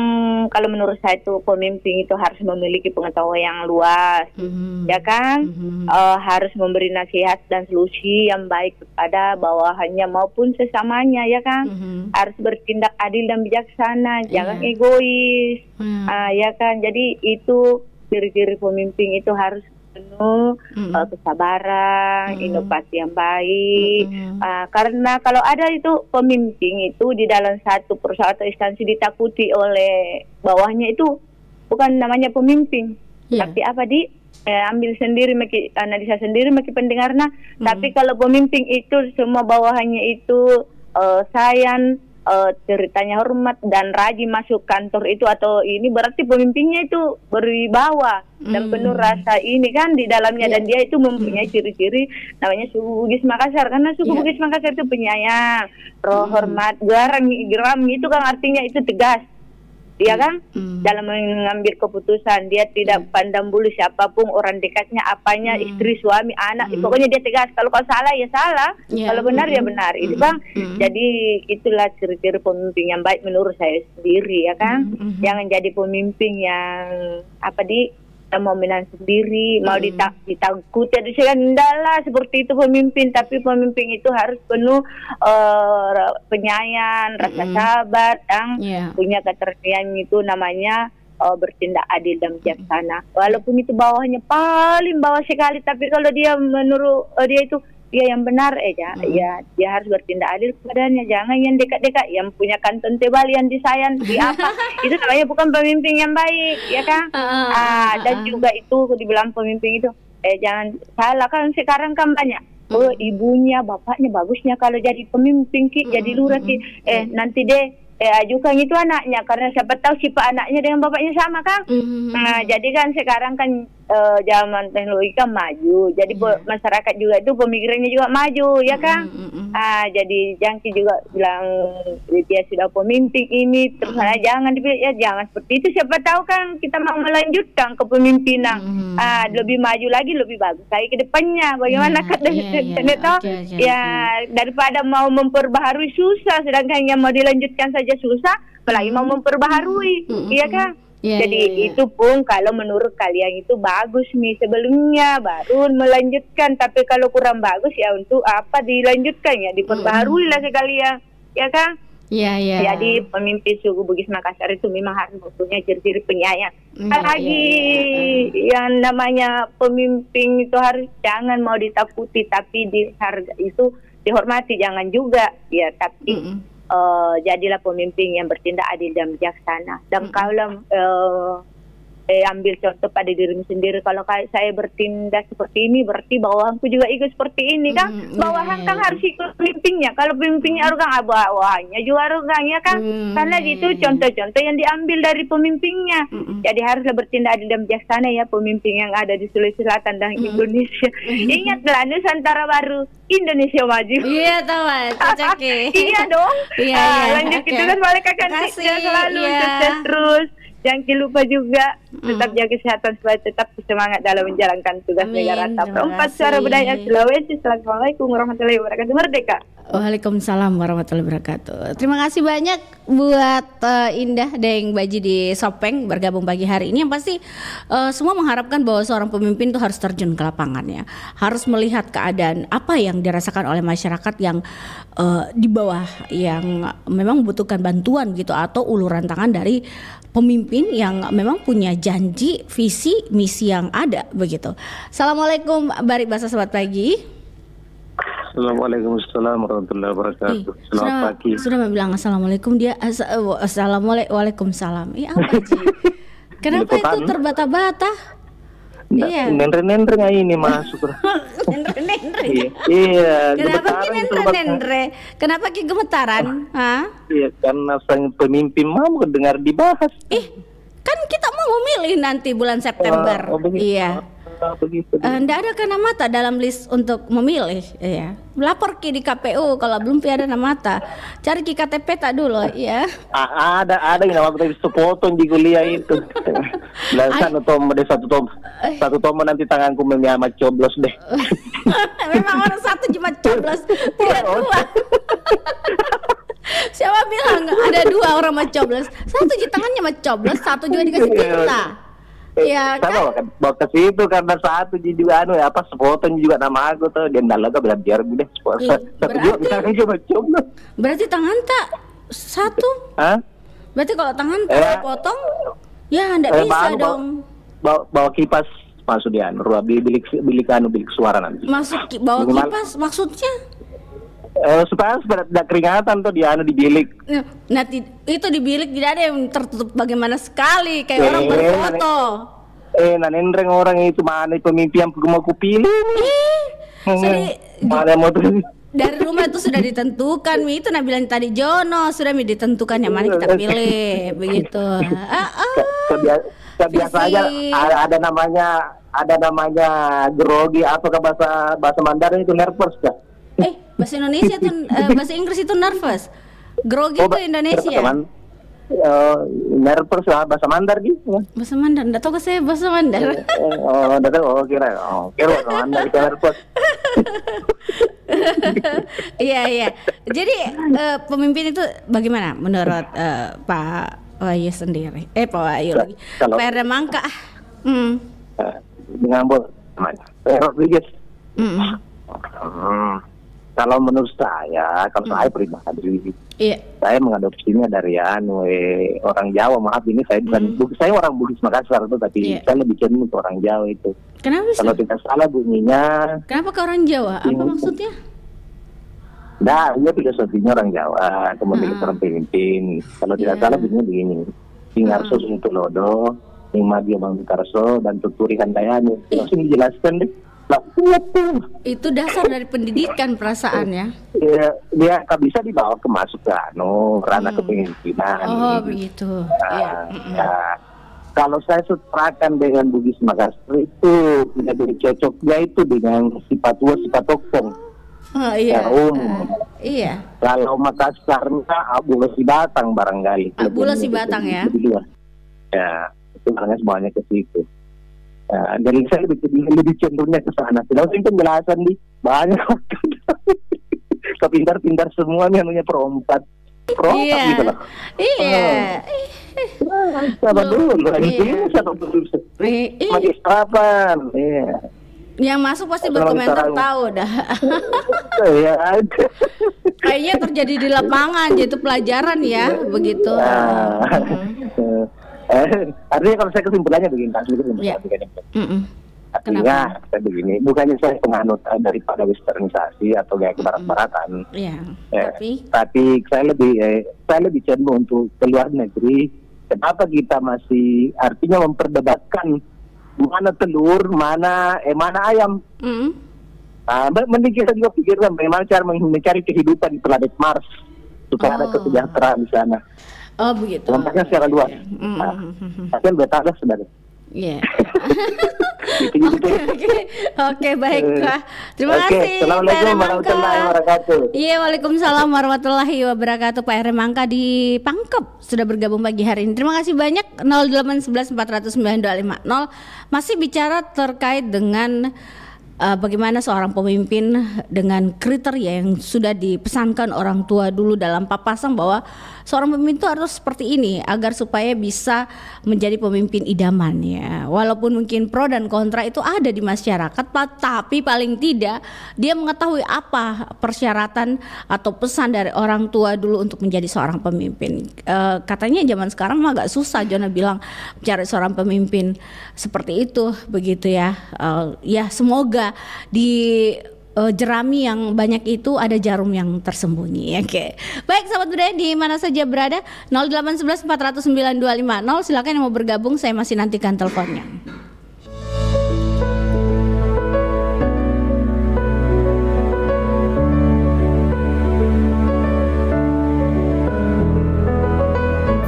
kalau menurut saya itu pemimpin itu harus memiliki pengetahuan yang luas, ya kan, harus memberi nasihat dan solusi yang baik kepada bawahannya maupun sesamanya, ya kan, harus bertindak adil dan bijaksana, jangan egois, ya kan. Jadi itu ciri-ciri pemimpin itu harus penuh kesabaran, inovasi yang baik. Karena kalau ada itu pemimpin itu di dalam satu perusahaan atau instansi ditakuti oleh bawahnya, itu bukan namanya pemimpin. Tapi apa ambil sendiri, analisa sendiri maki pendengarnya. Tapi kalau pemimpin itu semua bawahannya itu sayang, ceritanya hormat dan rajin masuk kantor itu atau ini, berarti pemimpinnya itu berwibawa dan penuh rasa ini kan di dalamnya, dan dia itu mempunyai ciri-ciri namanya suku Bugis Makassar, karena suku Bugis Makassar itu penyayang, roh hormat, geram itu kan artinya itu tegas. Dia kan dalam mengambil keputusan, dia tidak pandang bulu siapapun, orang dekatnya, apanya, istri, suami, anak, pokoknya dia tegas. Kalau salah ya salah, kalau benar ya benar. Itu bang. Jadi itulah ciri-ciri pemimpin yang baik menurut saya sendiri, ya kan. Jangan jadi pemimpin yang mau menang sendiri, mau ditakuti, enggak seperti itu pemimpin. Tapi pemimpin itu harus penuh penyayang, rasa sabar, dan punya ketersediaan itu namanya bertindak adil dan bijaksana. Walaupun itu bawahnya paling bawah sekali, tapi kalau dia menurut dia itu dia yang benar ya dia harus bertindak adil kepadanya, jangan yang dekat-dekat, yang punya kantong tebal, yang disayang di apa itu namanya bukan pemimpin yang baik, ya kan? Dan juga itu dibilang pemimpin itu jangan salah, kan sekarang kan banyak ibunya bapaknya bagusnya kalau jadi pemimpin jadi lurah nanti deh ajukan itu anaknya, karena siapa tahu sifat anaknya dengan bapaknya sama kan. Nah jadi kan sekarang kan zaman teknologi kan maju, jadi masyarakat juga itu pemikirannya juga maju, ya kan. Jadi Jangki juga bilang dia sudah pemimpin ini, terus jangan dipilih, ya jangan seperti itu, siapa tahu kan kita mau melanjutkan kepemimpinan lebih maju lagi, lebih bagus lagi ke depannya. Bagaimana ya daripada mau memperbaharui susah, sedangkan yang mau dilanjutkan saja susah, apalagi mau memperbaharui, iya kan? Jadi itu pun kalau menurut kalian itu bagus nih sebelumnya, baru melanjutkan. Tapi kalau kurang bagus ya untuk apa dilanjutkan, ya diperbaharui lah sekalian, ya kan? Jadi pemimpin suku Bugis Makassar itu memang harus mempunyai ciri-ciri penyayang. Apalagi yang namanya pemimpin itu harus jangan mau ditakuti, tapi dihargai itu dihormati, jangan juga ya, tapi jadilah pemimpin yang bertindak adil dan bijaksana. Dan kalau ambil contoh pada dirimu sendiri, kalau saya bertindak seperti ini berarti bawahanku juga ikut seperti ini kan. Bawahan kan harus ikut pemimpinnya. Kalau pemimpinnya arogan, bawahannya juga arogan, ya kan. Karena itu contoh-contoh yang diambil dari pemimpinnya. Jadi haruslah bertindak adil dan bijaksana ya pemimpin yang ada di Sulawesi Selatan dan Indonesia. Ingatlah Nusantara baru, Indonesia maju. Iya tahu, cocok. Iya dong. Lanjut kita kan balik akan selalu sukses terus. Jangan lupa juga tetap jaga kesehatan supaya tetap semangat dalam menjalankan tugas negara. Empat Suara Budaya Sulawesi. Assalamualaikum warahmatullahi wabarakatuh. Merdeka. Waalaikumsalam warahmatullahi wabarakatuh. Terima kasih banyak buat Indah Deng Baji di Sopeng bergabung pagi hari ini. Yang pasti semua mengharapkan bahwa seorang pemimpin itu harus terjun ke lapangan ya. Harus melihat keadaan apa yang dirasakan oleh masyarakat yang di bawah, yang memang membutuhkan bantuan gitu, atau uluran tangan dari pemimpin yang memang punya janji, visi, misi yang ada begitu. Assalamualaikum Bari Bahasa Sobat Pagi. Assalamualaikum warahmatullahi wabarakatuh. Selamat pagi. Sudah bilang assalamualaikum, dia assalamualaikum salam. Iya apa sih? Kenapa itu terbata-bata? Iya. Nendre ini masuk. Nendre. Iya. Kenapa nendre? Kenapa ki gemetaran? Iya, karena sang pemimpin mau dengar dibahas. Kan kita mau memilih nanti bulan September. Iya. Nggak ada kena mata dalam list untuk memilih, ya. Lapor ki di KPU kalau belum ada nama mata. Cari ki KTP tak dulu, ya. Ada yang nama itu potong di kuliah itu. Dan satu tomo nanti tanganku menyamai coblos deh. Memang orang satu cuma coblos, tidak dua. Siapa bilang ada dua orang mencoblos? Satu di tangannya mencoblos, satu juga dikasih tinta. Iya kan? Bawa ke situ karena satu juga sepotong juga nama aku tuh, dan dalam bilang biar deh. Satu juga cuma coblos. Berarti tangan tak satu? Berarti kalau tangan tak potong, ya enggak bisa dong. Bawa kipas masuk dia, bilik suara nanti. Bawa kipas maksudnya? Supaya tidak keringatan tuh di bilik. Nah itu di bilik tidak ada yang tertutup bagaimana sekali kayak orang berfoto. Nendreng orang itu mana pemimpin yang mau kupilih? Mana mau tuh? Dari rumah itu sudah ditentukan, itu bilang tadi Jono sudah ditentukan yang mana kita pilih begitu. Biasa aja ada namanya grogi atau ke bahasa Mandarin itu nervous ya. Bahasa Indonesia tuh bahasa Inggris itu nervous. Grogi itu Indonesia. Nervous bahasa Mandar gitu. Bahasa Mandar, enggak tahu saya bahasa Mandar. Enggak tahu, kira bahasa Mandar itu nervous. Iya. Jadi pemimpin itu bagaimana menurut Pak Wahyu sendiri? Pak Wahyu lagi. Perda Mangka. dengan namanya Rodriguez. Kalau menurut saya, kalau saya pribadi, saya mengadopsinya dari orang Jawa. Maaf, ini saya saya orang Bugis Makassar itu, tapi saya lebih cenderung ke orang Jawa itu. Kenapa sih? Kalau tidak salah bunyinya. Kenapa ke orang Jawa? Apa maksudnya? Nah, dia filosofinya orang Jawa, kemudian orang pemimpin. Kalau tidak salah bunyinya begini: Ingarso Suntulodo, Ingmadio Bangkarso, dan Tuturi Handayani. Langsung dijelaskan deh. Itu dasar dari pendidikan perasaan ya. Dia bisa dibawa ke masuk ke ranah kepemimpinan. Oh begitu. Kalau saya setarakan dengan Bugis Makassar itu lebih cocoknya itu dengan sifat tua sifat tokong. Iya. Kalau Makassarnya Abu Sibatang barangkali. Abu Sibatang ya. Ya, itu makanya semuanya ke situ. Dan saya lebih cenderungnya ke sana. Tidak usah penjelasan di banyak. Pintar-pintar semua nih anunya perompat gitu loh. Iya. Sabar dulu, magistrapan. Yang masuk pasti berkomentar tahu dah. Kayaknya terjadi di lapangan, itu pelajaran ya, begitu. Artinya kalau saya kesimpulannya begini, artinya saya begini, bukannya saya penganut daripada westernisasi atau gaya kebarat-baratan, tapi saya lebih cenderung untuk keluar negeri. Kenapa kita masih artinya memperdebatkan mana telur, mana ayam? Mending kita juga pikirkan bagaimana cara mencari kehidupan di planet Mars supaya ada kesejahteraan di sana. Oh begitu. Nampaknya secara luas. Tapi beta ada sebenarnya. Iya. Oke, baiklah. Terima kasih. Assalamualaikum warahmatullahi wabarakatuh. Iya, waalaikumsalam warahmatullahi wabarakatuh. Pak R. Mangka di Pangkep sudah bergabung pagi hari ini. Terima kasih banyak. 0811 400 9250 masih bicara terkait dengan bagaimana seorang pemimpin dengan kriteria yang sudah dipesankan orang tua dulu dalam papasan bahwa seorang pemimpin itu harus seperti ini agar supaya bisa menjadi pemimpin idaman ya. Walaupun mungkin pro dan kontra itu ada di masyarakat, tapi paling tidak dia mengetahui apa persyaratan atau pesan dari orang tua dulu untuk menjadi seorang pemimpin. Katanya zaman sekarang mah agak susah Jona bilang mencari seorang pemimpin seperti itu begitu ya. Ya semoga di jerami yang banyak itu ada jarum yang tersembunyi. Oke. Baik sahabat budaya di mana saja berada 0811 400 9250 silakan yang mau bergabung, saya masih nantikan teleponnya.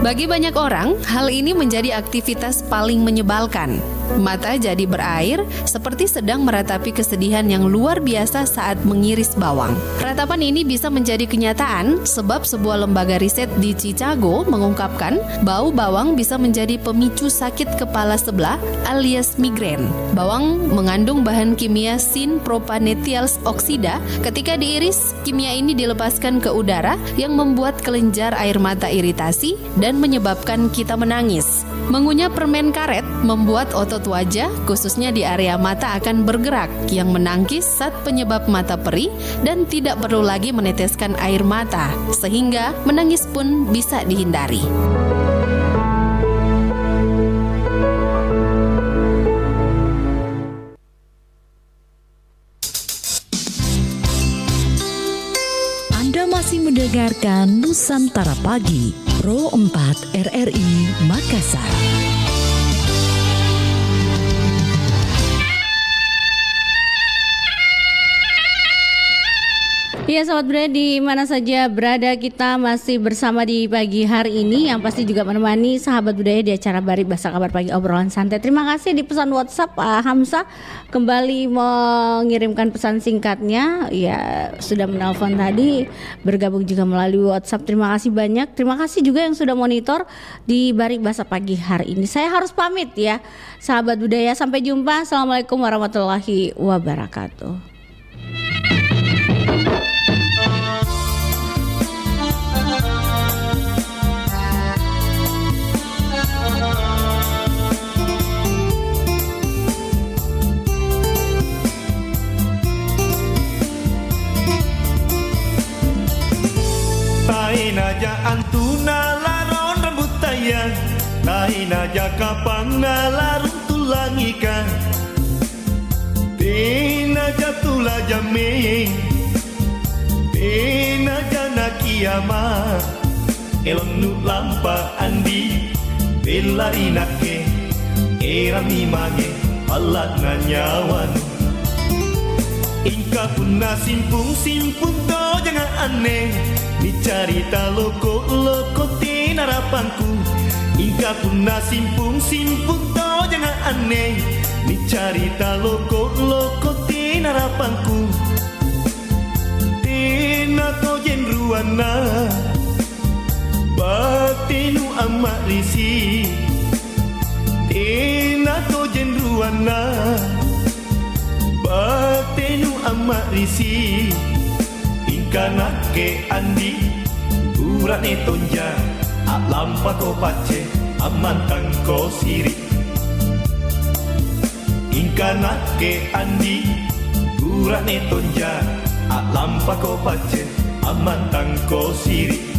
Bagi banyak orang, hal ini menjadi aktivitas paling menyebalkan. Mata jadi berair seperti sedang meratapi kesedihan yang luar biasa saat mengiris bawang. Ratapan ini bisa menjadi kenyataan sebab sebuah lembaga riset di Chicago mengungkapkan bau bawang bisa menjadi pemicu sakit kepala sebelah alias migrain. Bawang mengandung bahan kimia sin-propanethial oksida. Ketika diiris, kimia ini dilepaskan ke udara yang membuat kelenjar air mata iritasi dan menyebabkan kita menangis. Mengunyah permen karet membuat otot wajah, khususnya di area mata akan bergerak, yang menangkis zat penyebab mata perih dan tidak perlu lagi meneteskan air mata, sehingga menangis pun bisa dihindari. Anda masih mendengarkan Nusantara Pagi, Pro 4 RRI Makassar. Iya sahabat budaya di mana saja berada, kita masih bersama di pagi hari ini yang pasti juga menemani sahabat budaya di acara Bari Bahasa Kabar Pagi obrolan santai. Terima kasih di pesan WhatsApp Hamsa kembali mengirimkan pesan singkatnya. Ya sudah menelpon tadi, bergabung juga melalui WhatsApp. Terima kasih banyak. Terima kasih juga yang sudah monitor di Bari Bahasa Pagi hari ini. Saya harus pamit ya sahabat budaya, sampai jumpa. Assalamualaikum warahmatullahi wabarakatuh. lain aja antuna laron rambut tayang, lain aja kapang larun tulang ikan, tina jatulah jaming, tina jana kiamat, elon nu lampa andi, belari nake, erami mange, alat nyawan. Ingka pun na simpung to jangan aneh, dicarita loko tina harapanku. Ingka pun na simpung to jangan aneh, dicarita loko tina harapanku. Tina to jenruana, batinu amat risi. Tina to jenruana, batenu amat risi. Ingka nake andi urat ne tonja, lampa ko pace amantang ko siri. Ingka nake andi urat ne tonja, lampa ko pace amantang ko siri.